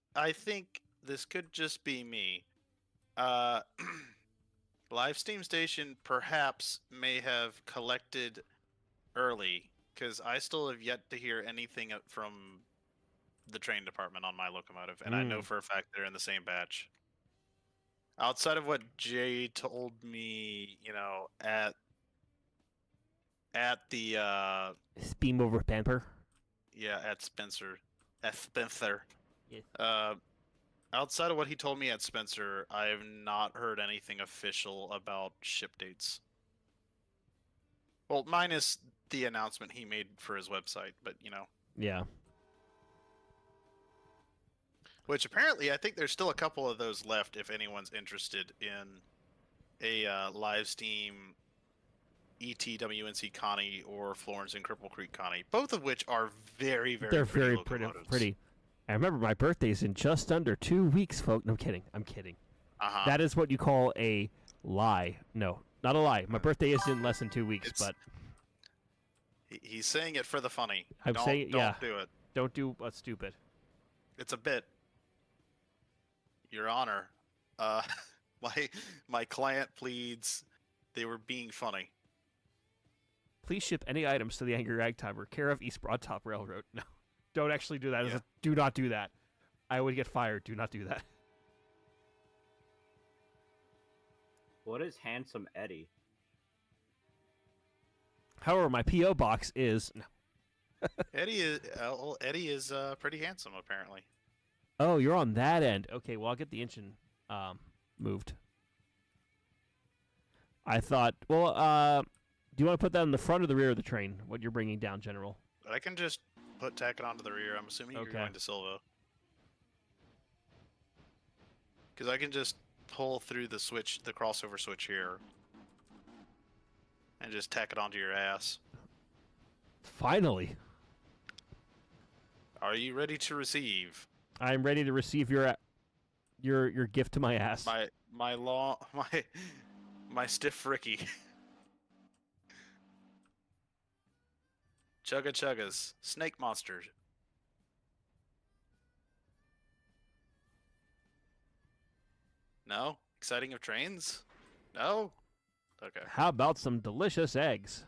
this could just be me. Live Steam Station perhaps may have collected early, because I still have yet to hear anything from the train department on my locomotive, and I know for a fact they're in the same batch. Outside of what Jay told me, at the Beam over Pamper. at Spencer, at Spencer. Yes. Outside of what he told me at Spencer, I have not heard anything official about ship dates. Well, minus the announcement he made for his website, but Yeah. which apparently I think there's still a couple of those left if anyone's interested in a live Steam ETWNC Connie or Florence and Cripple Creek Connie, both of which are very, very They're pretty very locomotives. pretty. I remember my birthday's in just under 2 weeks, folks. No, I'm kidding. I'm kidding. Uh-huh. That is what you call a lie. No, not a lie. My birthday is in less than 2 weeks, It's- but He's saying it for the funny. I'm don't, saying- don't yeah. do it. don't do what's stupid. It's a bit. Your Honor, my client pleads they were being funny. Please ship any items to the Angry Ragtimer, care of East Broad Top Railroad. No, don't actually do that. Yeah. Do not do that. I would get fired. Do not do that. What is Handsome Eddie? However, my P.O. box is... No. Eddie is pretty handsome apparently. Oh, you're on that end. Okay, well, I'll get the engine moved. I thought... Well, do you want to put that in the front or the rear of the train, what you're bringing down, General? But I can just tack it onto the rear. I'm assuming you're Okay. going to Silva. Because I can just pull through the crossover switch here, and just tack it onto your ass. Finally. Are you ready to receive I'm ready to receive your gift to my ass. my stiff Ricky? Chugga chuggas, snake monster. No? Exciting of trains? No? Okay. How about some delicious eggs?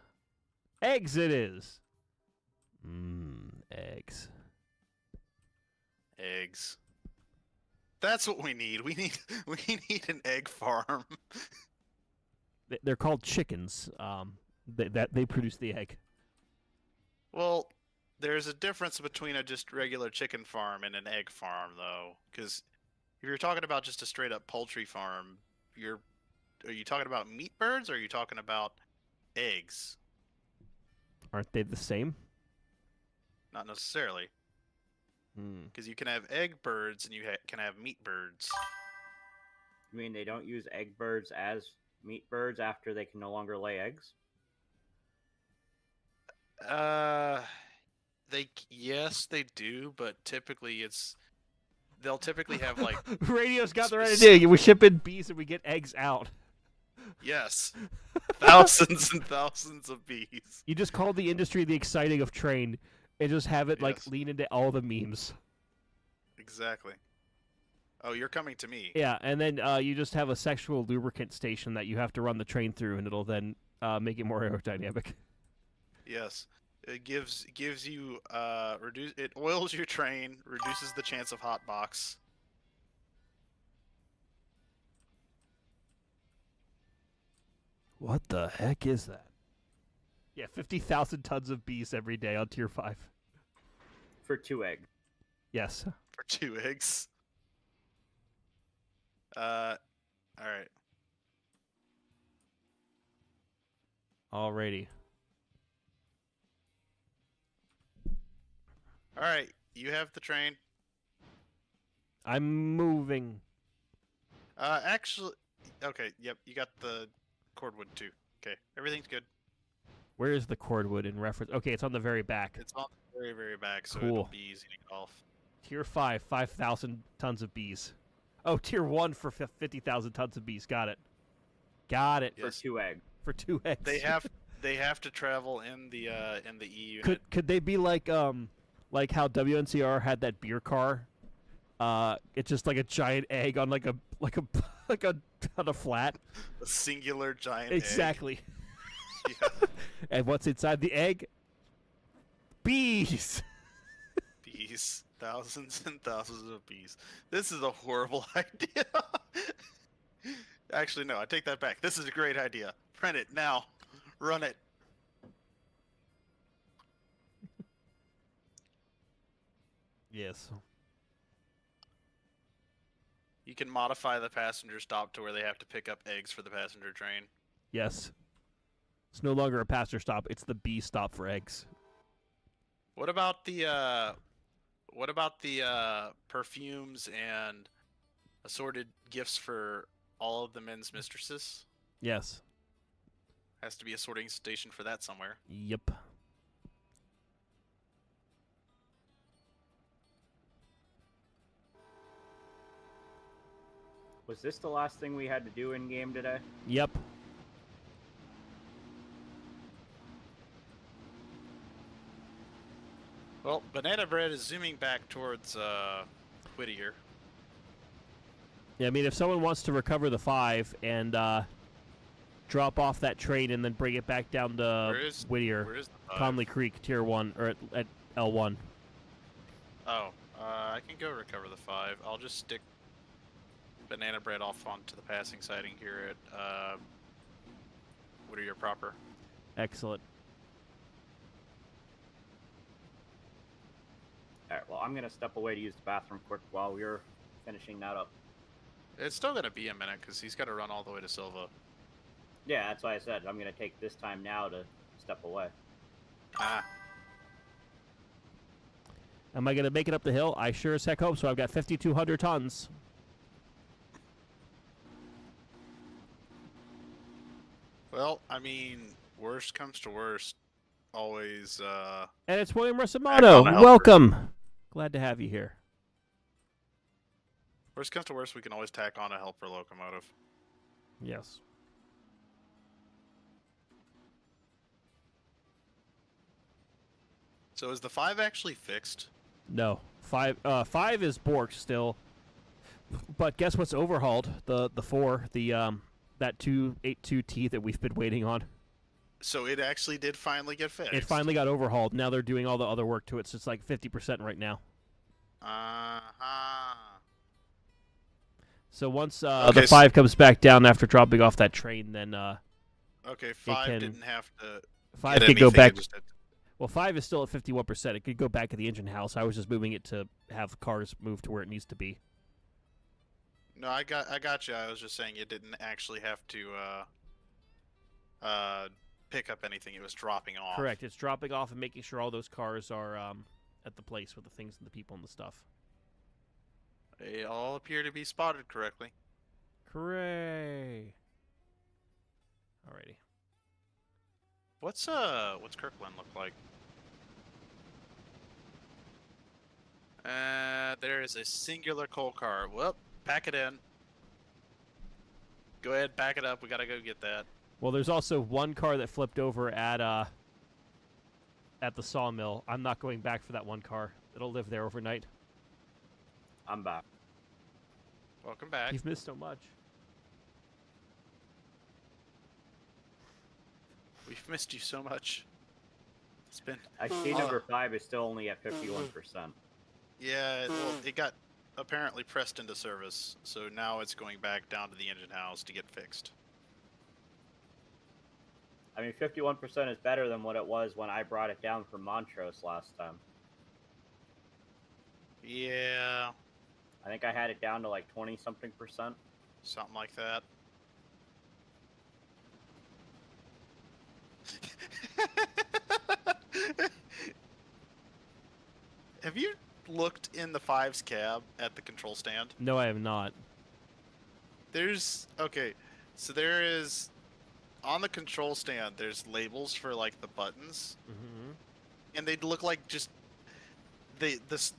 Eggs it is. Eggs. Eggs. That's what we need. We need an egg farm. They're called chickens. They produce the egg. Well, there's a difference between a just regular chicken farm and an egg farm, though. Because if you're talking about just a straight up poultry farm, are you talking about meat birds or are you talking about eggs? Aren't they the same? Not necessarily. Because you can have egg birds and you can have meat birds. You mean they don't use egg birds as meat birds after they can no longer lay eggs? Yes, they do, but typically they'll typically have like Radio's got the right idea. We ship in bees and we get eggs out. yes, thousands and thousands of bees. You just call the industry the exciting of train and just have it like Yes. lean into all the memes. Exactly. Oh, you're coming to me. Yeah, and then you just have a sexual lubricant station that you have to run the train through, and it'll then make it more aerodynamic. Yes, it gives you it oils your train, reduces the chance of hot box. What the heck is that? Yeah, 50,000 tons of bees every day on Tier 5. For 2 eggs. Yes. For 2 eggs. All right. Alrighty. All right. You have the train. I'm moving. Actually, okay. Yep. You got the cordwood too. Okay. Everything's good. Where is the cordwood in reference? Okay, it's on the very back. It's on the very, very back, so Cool. it'll be easy to get off. Tier 5, 5,000 tons of bees. Oh, Tier 1 for 50,000 tons of bees. Got it. Got it. Yes. For 2 eggs. For 2 eggs. They have to travel in the E unit. Could they be like how WNCR had that beer car? It's just like a giant egg on like a on a flat. A singular giant egg. Exactly. Yeah. And what's inside the egg? Bees. Bees. Thousands and thousands of bees. This is a horrible idea. Actually, no, I take that back. This is a great idea. Print it now. Run it. Yes. You can modify the passenger stop to where they have to pick up eggs for the passenger train. Yes. It's no longer a passenger stop. It's the B stop for eggs. What about the perfumes and assorted gifts for all of the men's mistresses? Yes. Has to be a sorting station for that somewhere. Yep. Was this the last thing we had to do in game today? Yep. Well, Banana Bread is zooming back towards Whittier. Yeah, I mean, if someone wants to recover the 5 and drop off that train and then bring it back down to Whittier, Where is the 5? Conley Creek, Tier 1, or at L1. Oh, I can go recover the 5. I'll just stick Banana Bread off onto the passing siding here at Whittier proper. Excellent. Alright, well, I'm gonna step away to use the bathroom quick while we're finishing that up. It's still gonna be a minute because he's got to run all the way to Silva. Yeah, that's why I said I'm gonna take this time now to step away. Ah, Am I going to make it up the hill? I sure as heck hope so. I've got 5,200 tons. well, I mean, worst comes to worst, always. And it's William Back on the Rossamato. helper. Welcome. Glad to have you here. Worst comes to worst, we can always tack on a helper locomotive. Yes. So is the 5 actually fixed? No. 5 is Bork still. But guess what's overhauled? The 4, that 282T that we've been waiting on. So it actually did finally get fixed. It finally got overhauled. Now they're doing all the other work to it, so it's like 50% right now. Uh-huh. So once Okay, the 5 comes back down after dropping off that train, then Okay, 5 can- didn't have to 5 get could go anything, back. it just had- Well, 5 is still at 51%. It could go back to the engine house. I was just moving it to have cars move to where it needs to be. No, I got you. I was just saying it didn't actually have to pick up anything. It was dropping off. Correct. It's dropping off and making sure all those cars are at the place with the things and the people and the stuff. They all appear to be spotted correctly. Hooray! Alrighty. What's Kirkland look like? There is a singular coal car. Well, pack it in. Go ahead, pack it up. We gotta go get that. Well, there's also one car that flipped over at the sawmill. I'm not going back for that one car. It'll live there overnight. I'm back. Welcome back. You've missed so much. We've missed you so much. It's been XT number 5 is still only at 51%. yeah. Well, it got apparently pressed into service, so now it's going back down to the engine house to get fixed. I mean, 51% is better than what it was when I brought it down from Montrose last time. Yeah, I think I had it down to like 20-something%. something like that. Have you looked in the 5's cab at the control stand? No, I have not. Okay, so there is on the control stand. There's labels for like the buttons, Mm-hmm. and they look like just the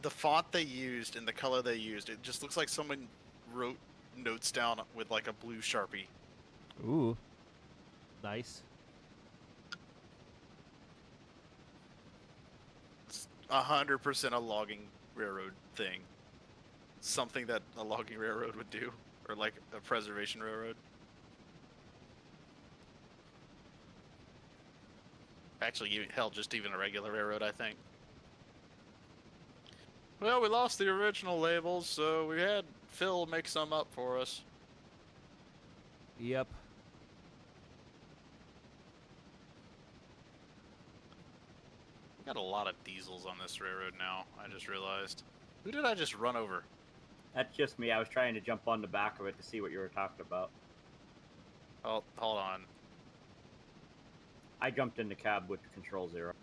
font they used and the color they used. It just looks like someone wrote notes down with like a blue Sharpie. Ooh. Nice. It's 100% a logging railroad thing. Something that a logging railroad would do, or like a preservation railroad. Actually, hell, just even a regular railroad, I think. Well, we lost the original labels, so we had Phil make some up for us. Yep. Got a lot of diesels on this railroad now. I just realized. Who did I just run over? That's just me. I was trying to jump on the back of it to see what you were talking about. Oh, hold on. I jumped in the cab with control 0.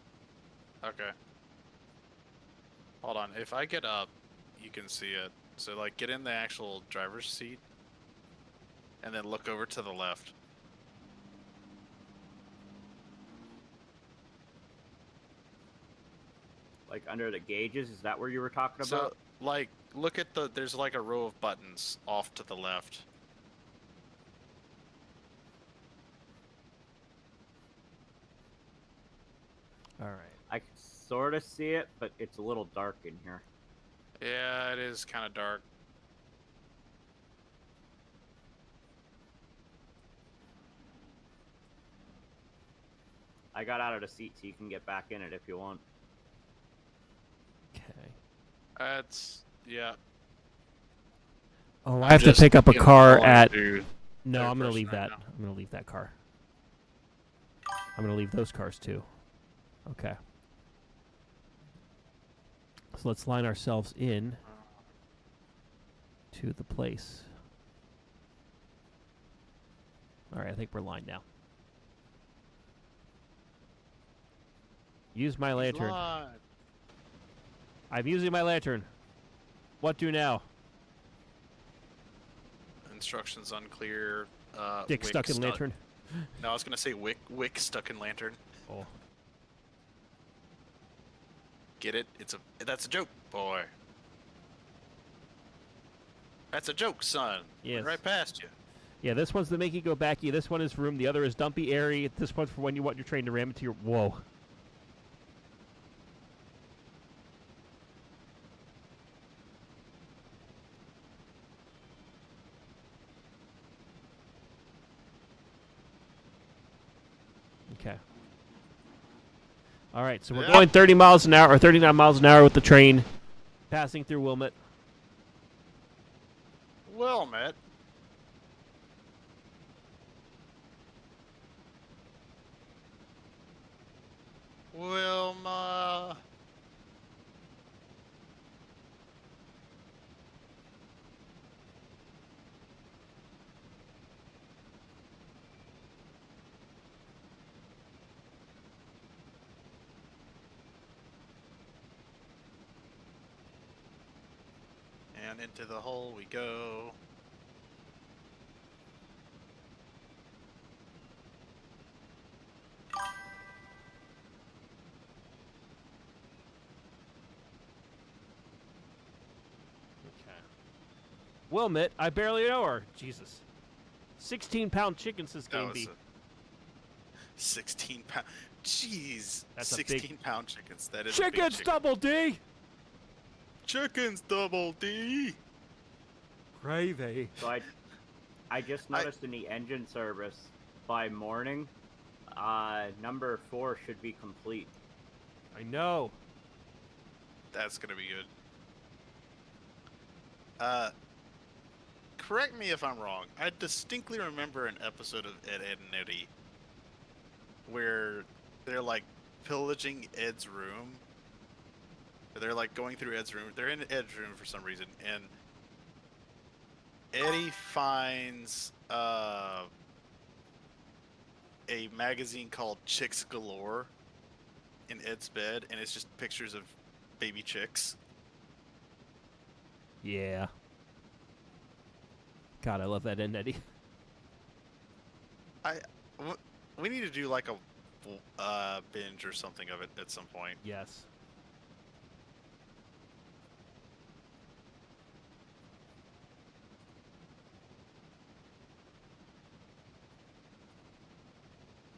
Okay. Hold on. If I get up, you can see it. So, like, get in the actual driver's seat, and then look over to the left. Like under the gauges, is that where you were talking So, about? like, look at the. There's like a row of buttons off to the left. All right. I can sort of see it, but it's a little dark in here. Yeah, it is kind of dark. I got out of the seat so you can get back in it if you want. Okay. That's yeah. Oh, I have to pick up a car at. No, third I'm gonna person leave right that. now. I'm gonna leave that car. I'm gonna leave those cars too. Okay. So let's line ourselves in to the place. All right, I think we're lined now. Use my lantern. I'm using my lantern. What do now? Instructions unclear. Dick wick stuck in lantern. No, I was gonna say wick stuck in lantern. Oh. Get it? That's a joke, boy. That's a joke, son. Yes. Went right past you. Yeah, this one's the make you go backy. This one is for room. The other is dumpy airy. This one's for when you want your train to ram into your. Whoa. Okay. All right, so we're Yep. going 30 miles an hour or 39 miles an hour with the train, passing through Wilmot. Well, Matt. Wilma. And into the hole we go. Wilmot, I barely know her. Jesus. 16-pound chickens this That game was be. 16 pound. Jeez. That's a big- 16-pound chickens. That is a big Chickens chicken. double D! Chickens double D. Gravy. So I just noticed in the engine service by morning, number 4 should be complete. I know. That's gonna be good. Correct me if I'm wrong. I distinctly remember an episode of Ed, Edd and Eddy where they're like pillaging Ed's room. They're like going through Ed's room. They're in Ed's room for some reason, and Eddie finds a magazine called Chicks Galore in Ed's bed, and it's just pictures of baby chicks. Yeah. God, I love that end, Eddie. We need to do like a binge or something of it at some point. Yes.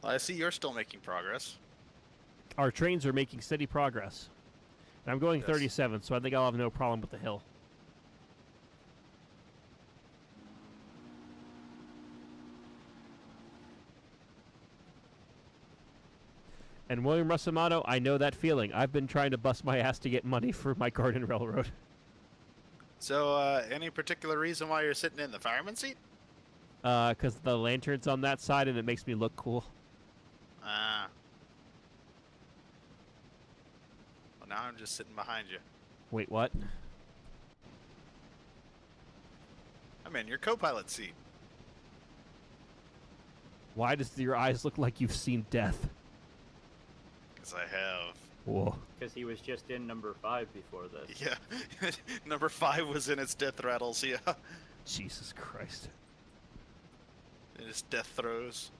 I see you're still making progress. Our trains are making steady progress. And I'm going Yes. 37, so I think I'll have no problem with the hill. And William Rusamato, I know that feeling. I've been trying to bust my ass to get money for my Garden Railroad. So, any particular reason why you're sitting in the fireman seat? Because the lantern's on that side and it makes me look cool. Ah. Well, now I'm just sitting behind you. Wait, what? I'm in your co-pilot seat. Why does your eyes look like you've seen death? Because I have. Whoa. Because he was just in number 5 before this. Yeah. Number 5 was in its death rattles, yeah. Jesus Christ. In its death throes.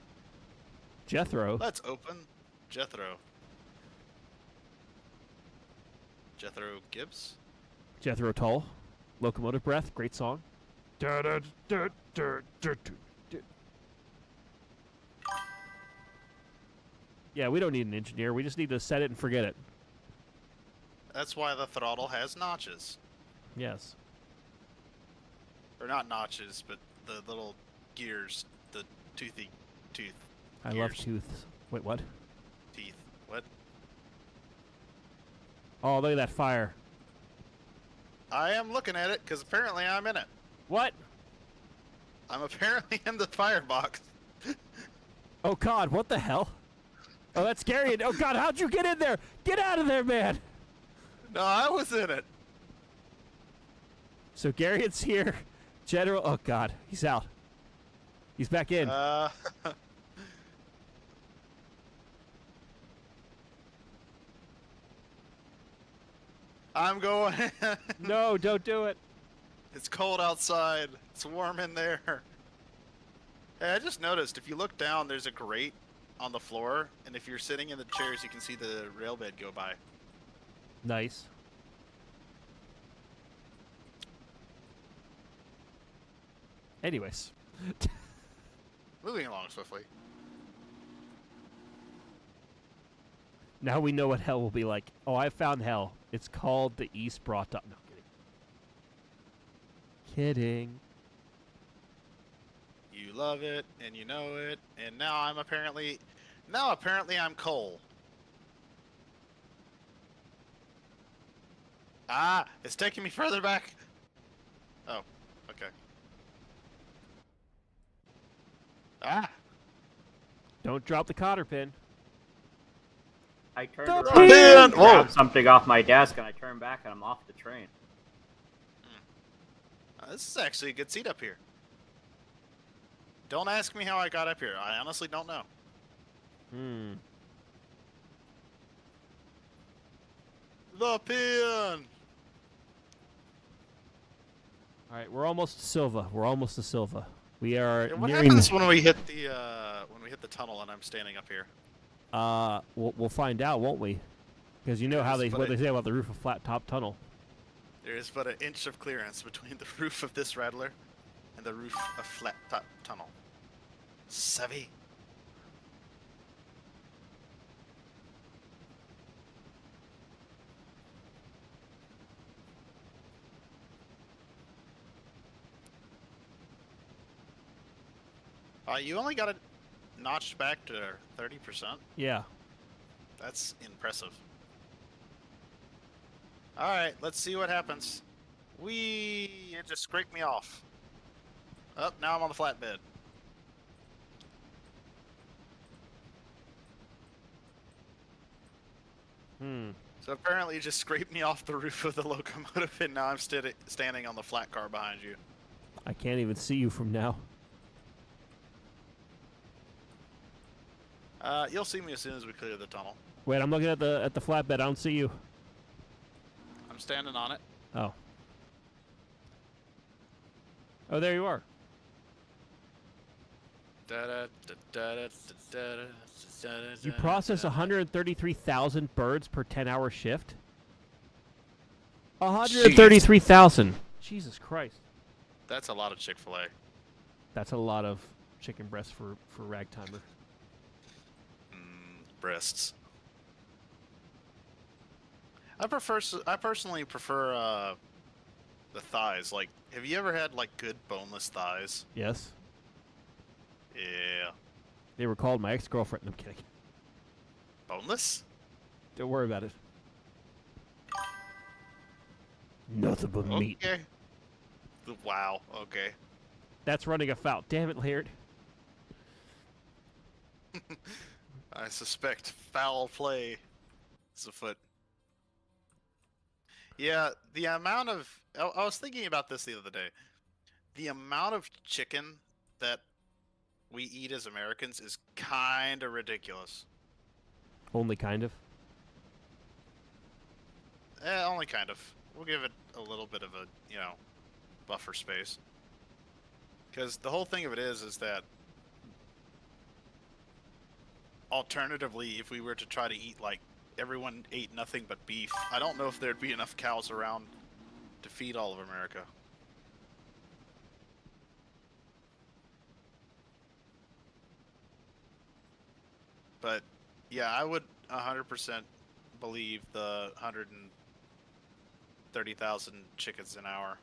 Jethro. Let's open Jethro. Jethro Gibbs? Jethro Tull. Locomotive Breath. Great song. Yeah, we don't need an engineer. We just need to set it and forget it. That's why the throttle has notches. Yes. Or not notches, but the little gears, the toothy tooth. I love Gears. tooths. Wait, what? Teeth. What? Oh, look at that fire. I am looking at it because apparently I'm in it. What? I'm apparently in the firebox. Oh, God, what the hell? Oh, that's scary. Oh, God, how'd you get in there? Get out of there, man. No, I was in it. So Garrett's here. General. Oh, God, he's out. He's back in. I'm going. No, don't do it. It's cold outside. It's warm in there. Hey, I just noticed if you look down, there's a grate on the floor, and if you're sitting in the chairs, you can see the rail bed go by. Nice. Anyways. Moving along swiftly. Now we know what hell will be like. Oh, I found hell. It's called the East Broughton. No, kidding. Kidding. You love it, and you know it, and now apparently I'm Cole. Ah, it's taking me further back. Oh, okay. Ah, Don't drop the cotter pin. I turned The around and pin! Whoa. grabbed something off my desk, and I turned back, and I'm off the train. this is actually a good seat up here. Don't ask me how I got up here. I honestly don't know. The pin. All right, we're almost to Silva. We're almost to Silva. We are Yeah, what nearing. happens when we hit the tunnel and I'm standing up here? We'll find out, won't we? Because you know how Yes, but what they say about the roof of flat top tunnel. There is but an inch of clearance between the roof of this rattler and the roof of flat top tunnel. Savvy. You only got it notched back to 30%. Yeah. That's impressive. Alright, let's see what happens. It just scraped me off. Oh, now I'm on the flatbed. So apparently you just scraped me off the roof of the locomotive and now I'm standing on the flat car behind you. I can't even see you from now. You'll see me as soon as we clear the tunnel. Wait, I'm looking at the flatbed. I don't see you. I'm standing on it. Oh. Oh, there you are. You process 133,000 birds per 10-hour shift? 133,000. Jesus Christ. That's a lot of Chick-fil-A. That's a lot of chicken breasts for Ragtimer. Breasts. I personally prefer the thighs. Like, have you ever had like good boneless thighs? Yes. Yeah. They were called my ex-girlfriend. No, I'm kidding. Boneless? Don't worry about it. Nothing but meat. Okay. Wow. Okay. That's running afoul. Damn it, Laird. I suspect foul play is afoot. Yeah, the amount of... I was thinking about this the other day. The amount of chicken that we eat as Americans is kind of ridiculous. Only kind of. Only kind of. We'll give it a little bit of a, buffer space. Because the whole thing of it is that alternatively, if we were to try to eat, like, everyone ate nothing but beef, I don't know if there'd be enough cows around to feed all of America. But, yeah, I would 100% believe the 130,000 chickens an hour.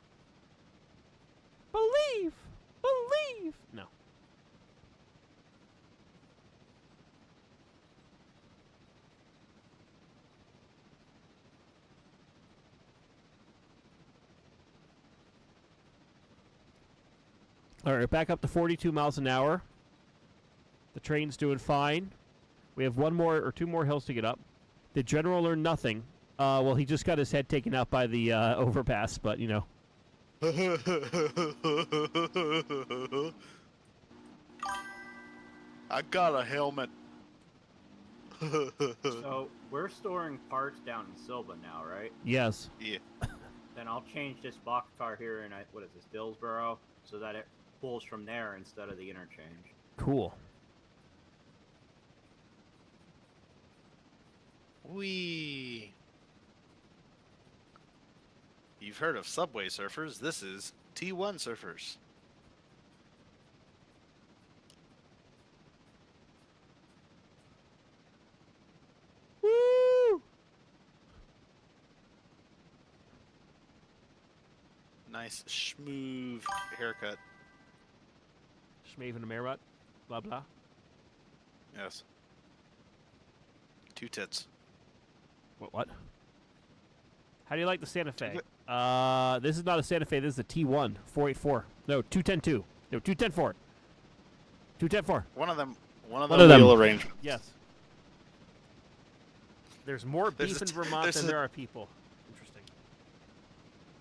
Believe! Believe! No. All right, back up to 42 miles an hour. The train's doing fine. We have one more or two more hills to get up. The general learned nothing. Well, he just got his head taken out by the overpass, but, you know. I got a helmet. So we're storing parts down in Silva now, right? Yes. Yeah. Then I'll change this boxcar here in what is this, Dillsboro, so that it pulls from there instead of the interchange. Cool. Wee. You've heard of Subway Surfers. This is T1 Surfers. Woo! Nice, smooth haircut. Schmaven and Merritt. Blah, blah. Yes. Two tits. What? How do you like the Santa Fe? This is not a Santa Fe. This is a T1 484. No, 2102. No, 2104. 2104. One of them. One of wheel them. arrangements. Yes. There's more There's beef a in t- Vermont there's than a- there are people. Interesting.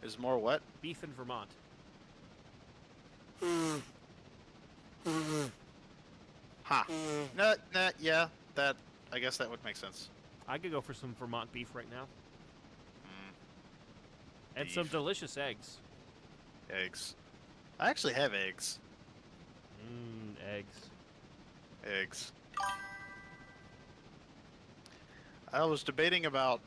There's more what? Beef in Vermont. Huh. Nah, yeah. That. I guess that would make sense. I could go for some Vermont beef right now. Mm, And some Beef. delicious eggs. eggs. I actually have eggs. Eggs. Eggs. I was debating about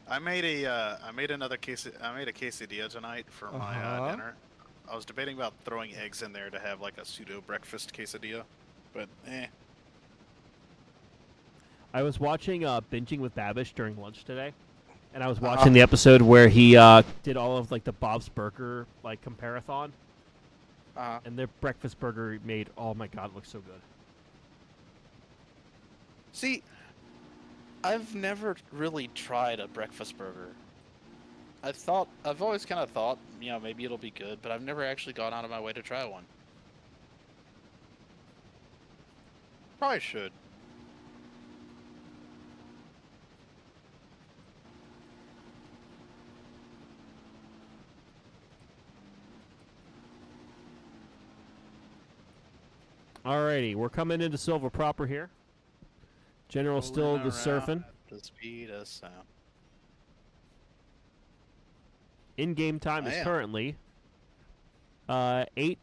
I made a another quesadilla tonight for my Uh-huh. dinner. I was debating about throwing eggs in there to have like a pseudo breakfast quesadilla, but I was watching Binging with Babish during lunch today, and I was watching the episode where he did all of like the Bob's Burger like comparathon, and their breakfast burger he made. Oh my god, it looks so good. See, I've never really tried a breakfast burger. I've always kind of thought, maybe it'll be good, but I've never actually gone out of my way to try one. probably should. Alrighty, we're coming into Silva proper here. General still Rolling the surfing. around at the speed of sound. In-game time I is am. currently 8:50.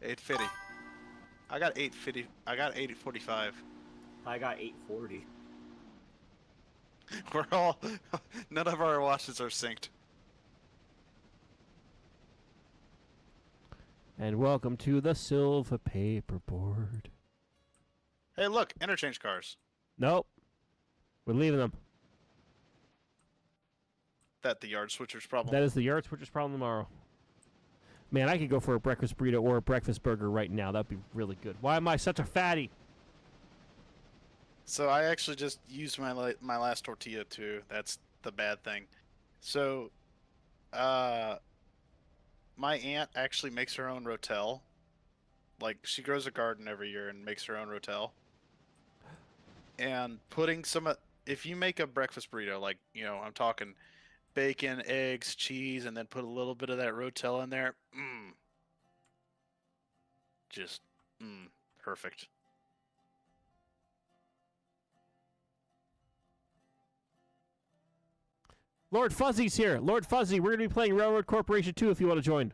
850. I got 850. I got 845. I got 840. We're all. None of our watches are synced. And welcome to the Silva paperboard. Hey, look, interchange cars. Nope. We're leaving them. That the yard switcher's problem. That is the yard switcher's problem tomorrow. Man, I could go for a breakfast burrito or a breakfast burger right now. That'd be really good. Why am I such a fatty? So I actually just used my last tortilla too. That's the bad thing. So My aunt actually makes her own rotel. Like, she grows a garden every year and makes her own rotel. And putting if you make a breakfast burrito, like, I'm talking bacon, eggs, cheese, and then put a little bit of that rotel in there, just, perfect. Lord Fuzzy's here. Lord Fuzzy, we're going to be playing Railroad Corporation 2 if you want to join.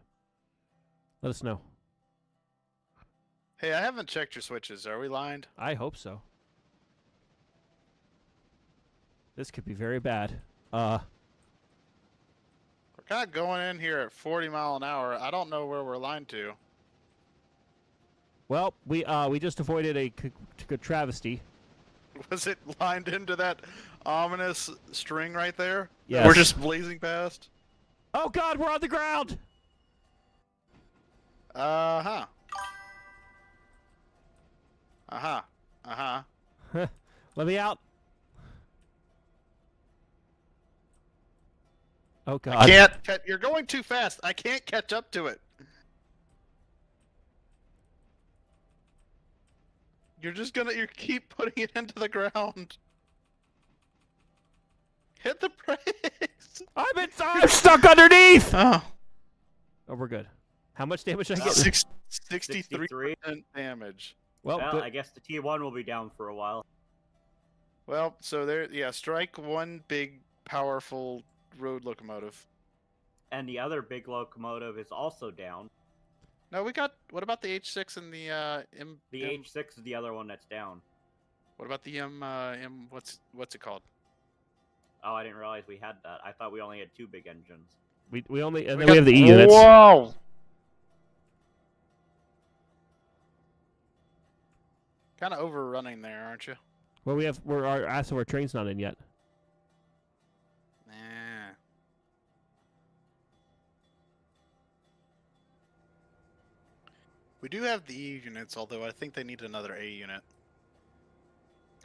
Let us know. Hey, I haven't checked your switches. Are we lined? I hope so. This could be very bad. We're kind of going in here at 40 mile an hour. I don't know where we're lined to. Well, we just avoided a travesty. Was it lined into that ominous string right there? Yes. We're just blazing past? Oh God, we're on the ground! Uh-huh. Uh-huh. Uh-huh. Let me out. Oh God. I can't. You're going too fast. I can't catch up to it. You keep putting it into the ground. Hit the brakes. I'm stuck underneath! Oh. Oh, we're good. How much damage did I get? 63% damage. Well, Well, good. I guess the T1 will be down for a while. Well, so strike one big, powerful road locomotive. And the other big locomotive is also down. No, what about the H6 and the M? The H6 is the other one that's down. What about the what's it called? Oh, I didn't realize we had that. I thought we only had 2 big engines. We only and then we have the E units. Whoa! Kind of overrunning there, aren't you? Well, our train's not in yet. Nah. We do have the E units, although I think they need another A unit.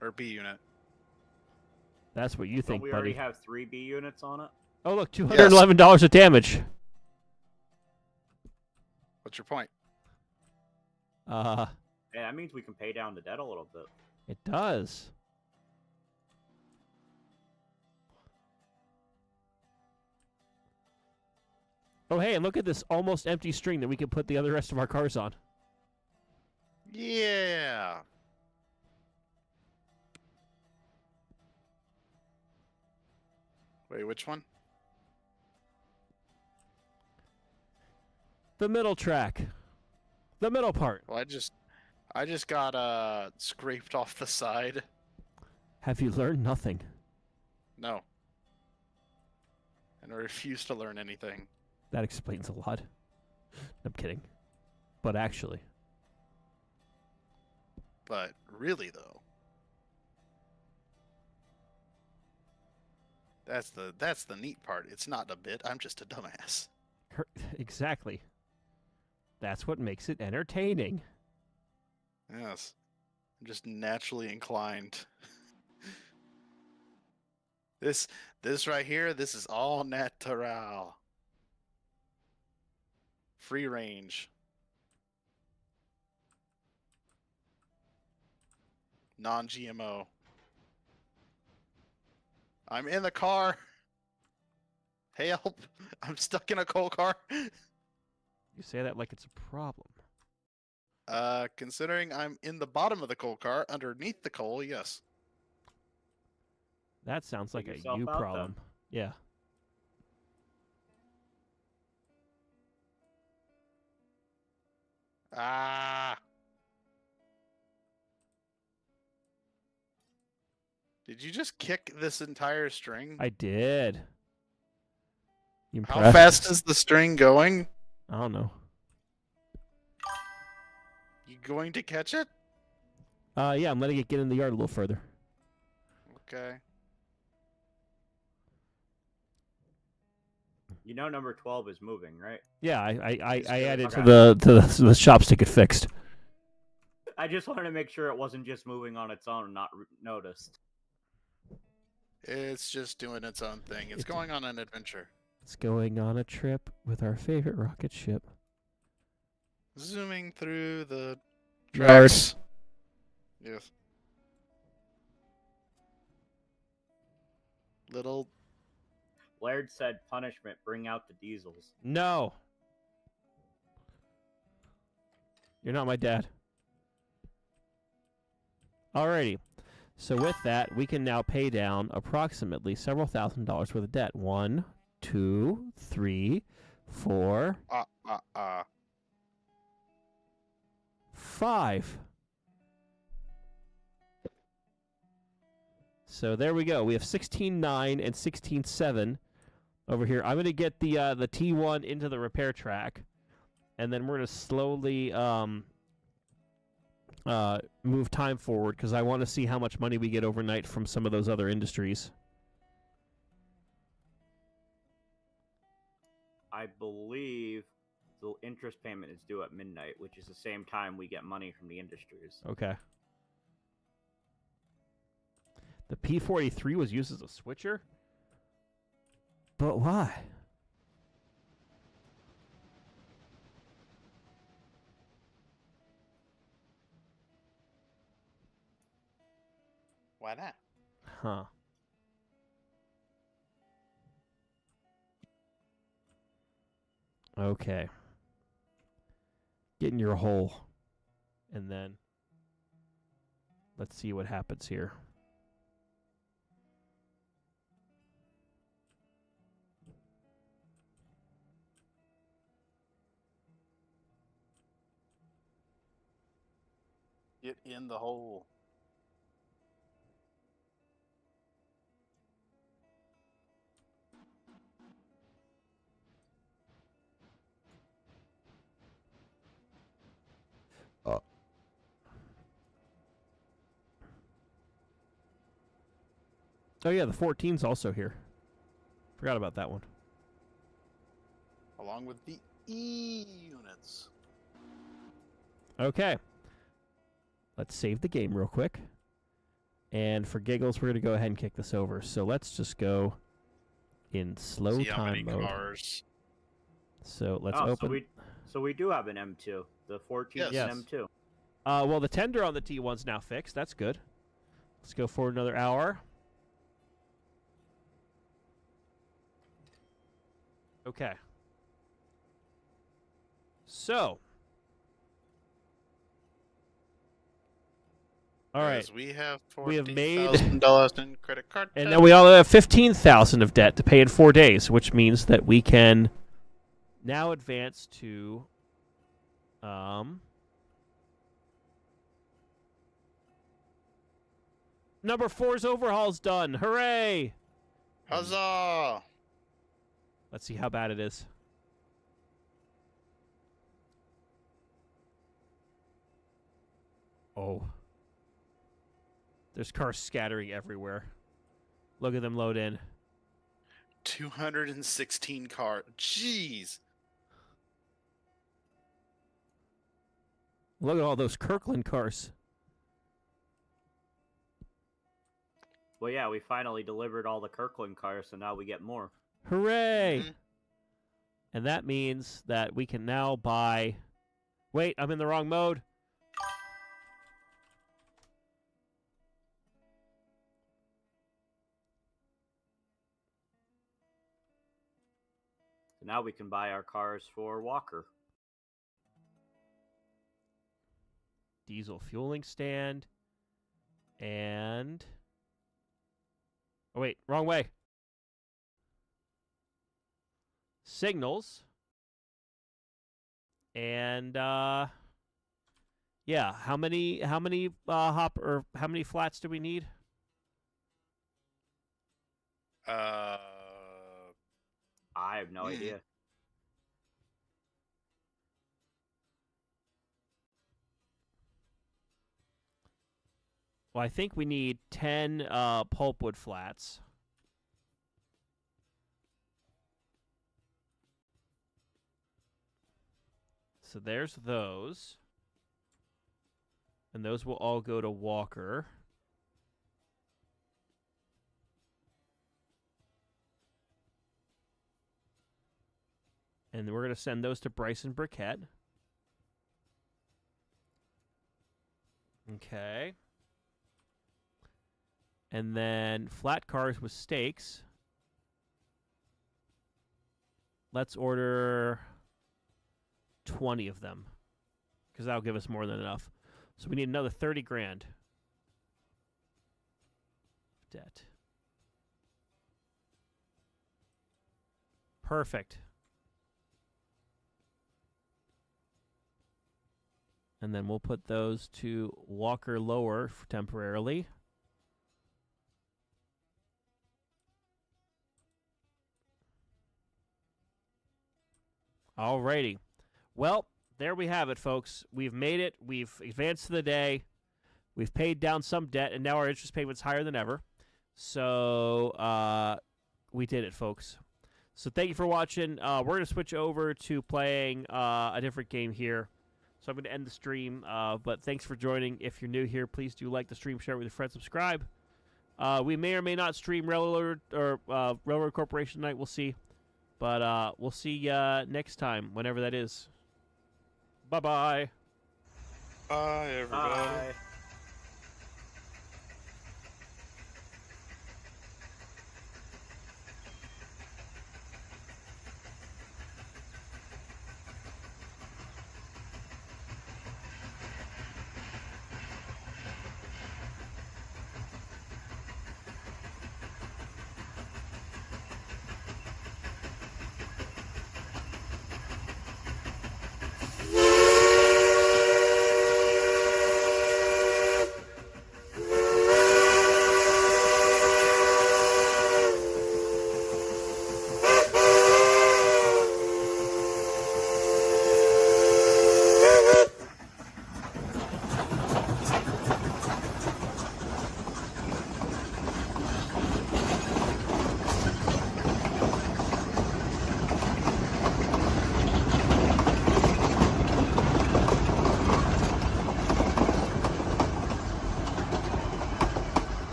Or B unit. That's what you Don't think, we buddy. already have 3 B units on it? Oh, look, $211 of damage. What's your point? Yeah, that means we can pay down the debt a little bit. It does. Oh, hey, and look at this almost empty string that we can put the other rest of our cars on. Yeah. Wait, which one? The middle track. The middle part. Well, I just got scraped off the side. Have you learned nothing? No. And I refuse to learn anything. That explains a lot. I'm kidding. But actually. But really though. That's the neat part. It's not a bit. I'm just a dumbass. Exactly. That's what makes it entertaining. Yes. I'm just naturally inclined. This right here, this is all natural. Free range. Non-GMO. I'm in the car. Help. I'm stuck in a coal car. You say that like it's a problem. Considering I'm in the bottom of the coal car, underneath the coal, yes. That sounds like Dig a yourself you out, then. problem. Yeah. Ah. Did you just kick this entire string? I did. You How impressed? fast is the string going? I don't know. You going to catch it? Yeah, I'm letting it get in the yard a little further. Okay. You know number 12 is moving, right? Yeah, I added Okay. to the shops to get fixed. I just wanted to make sure it wasn't just moving on its own and not noticed. It's just doing its own thing. It's going on an adventure. It's going on a trip with our favorite rocket ship. Zooming through the Nerd. tracks. Yes. Little. Laird said punishment, bring out the diesels. No. You're not my dad. Alrighty. So with that, we can now pay down approximately several $1,000s worth of debt. 1, 2, 3, 4, 5. So there we go. We have 16.9 and 16.7 over here. I'm going to get the T1 into the repair track, and then we're going to slowly move time forward because I want to see how much money we get overnight from some of those other industries. I believe the interest payment is due at midnight, which is the same time we get money from the industries. Okay. The P-43 was used as a switcher? But why? Why not? Huh. Okay. Get in your hole. And then let's see what happens here. Get in the hole. Oh yeah, the 14's also here. Forgot about that one. Along with the E units. Okay. Let's save the game real quick. And for giggles, we're going to go ahead and kick this over. So let's just go in slow See how many time mode. cars. So let's Oh, open. so we do have an M2. The 14 is Yes. an M2. Well, the tender on the T1's now fixed. That's good. Let's go for another hour. Okay. So. All right. As we have We have made- $40,000 in credit card And debt. then we all have 15,000 of debt to pay in 4 days, which means that we can now advance to number 4's overhaul's done. Hooray! Huzzah! Let's see how bad it is. Oh. There's cars scattering everywhere. Look at them load in. 216 cars. Jeez. Look at all those Kirkland cars. Well, yeah, we finally delivered all the Kirkland cars, so now we get more. Hooray! Mhm. And that means that we can now buy... Wait, I'm in the wrong mode. So now we can buy our cars for Walker. Diesel fueling stand. And... Oh, wait, wrong way. Signals. And, yeah, how many how many flats do we need? I have no idea. Well, I think we need 10 pulpwood flats. So there's those. And those will all go to Walker. And we're going to send those to Bryson Burkett. Okay. And then flat cars with stakes. Let's order 20 of them, because that'll give us more than enough. So we need another 30 grand. Debt. Perfect. And then we'll put those to Walker Lower temporarily. Alrighty. Well, there we have it, folks. We've made it. We've advanced to the day. We've paid down some debt, and now our interest payment's higher than ever. So we did it, folks. So thank you for watching. We're going to switch over to playing a different game here. So I'm going to end the stream. But thanks for joining. If you're new here, please do like the stream, share it with your friends, subscribe. We may or may not stream Railroad or Railroad Corporation tonight. We'll see. But we'll see you next time, whenever that is. Bye-bye. Bye, everybody. Bye.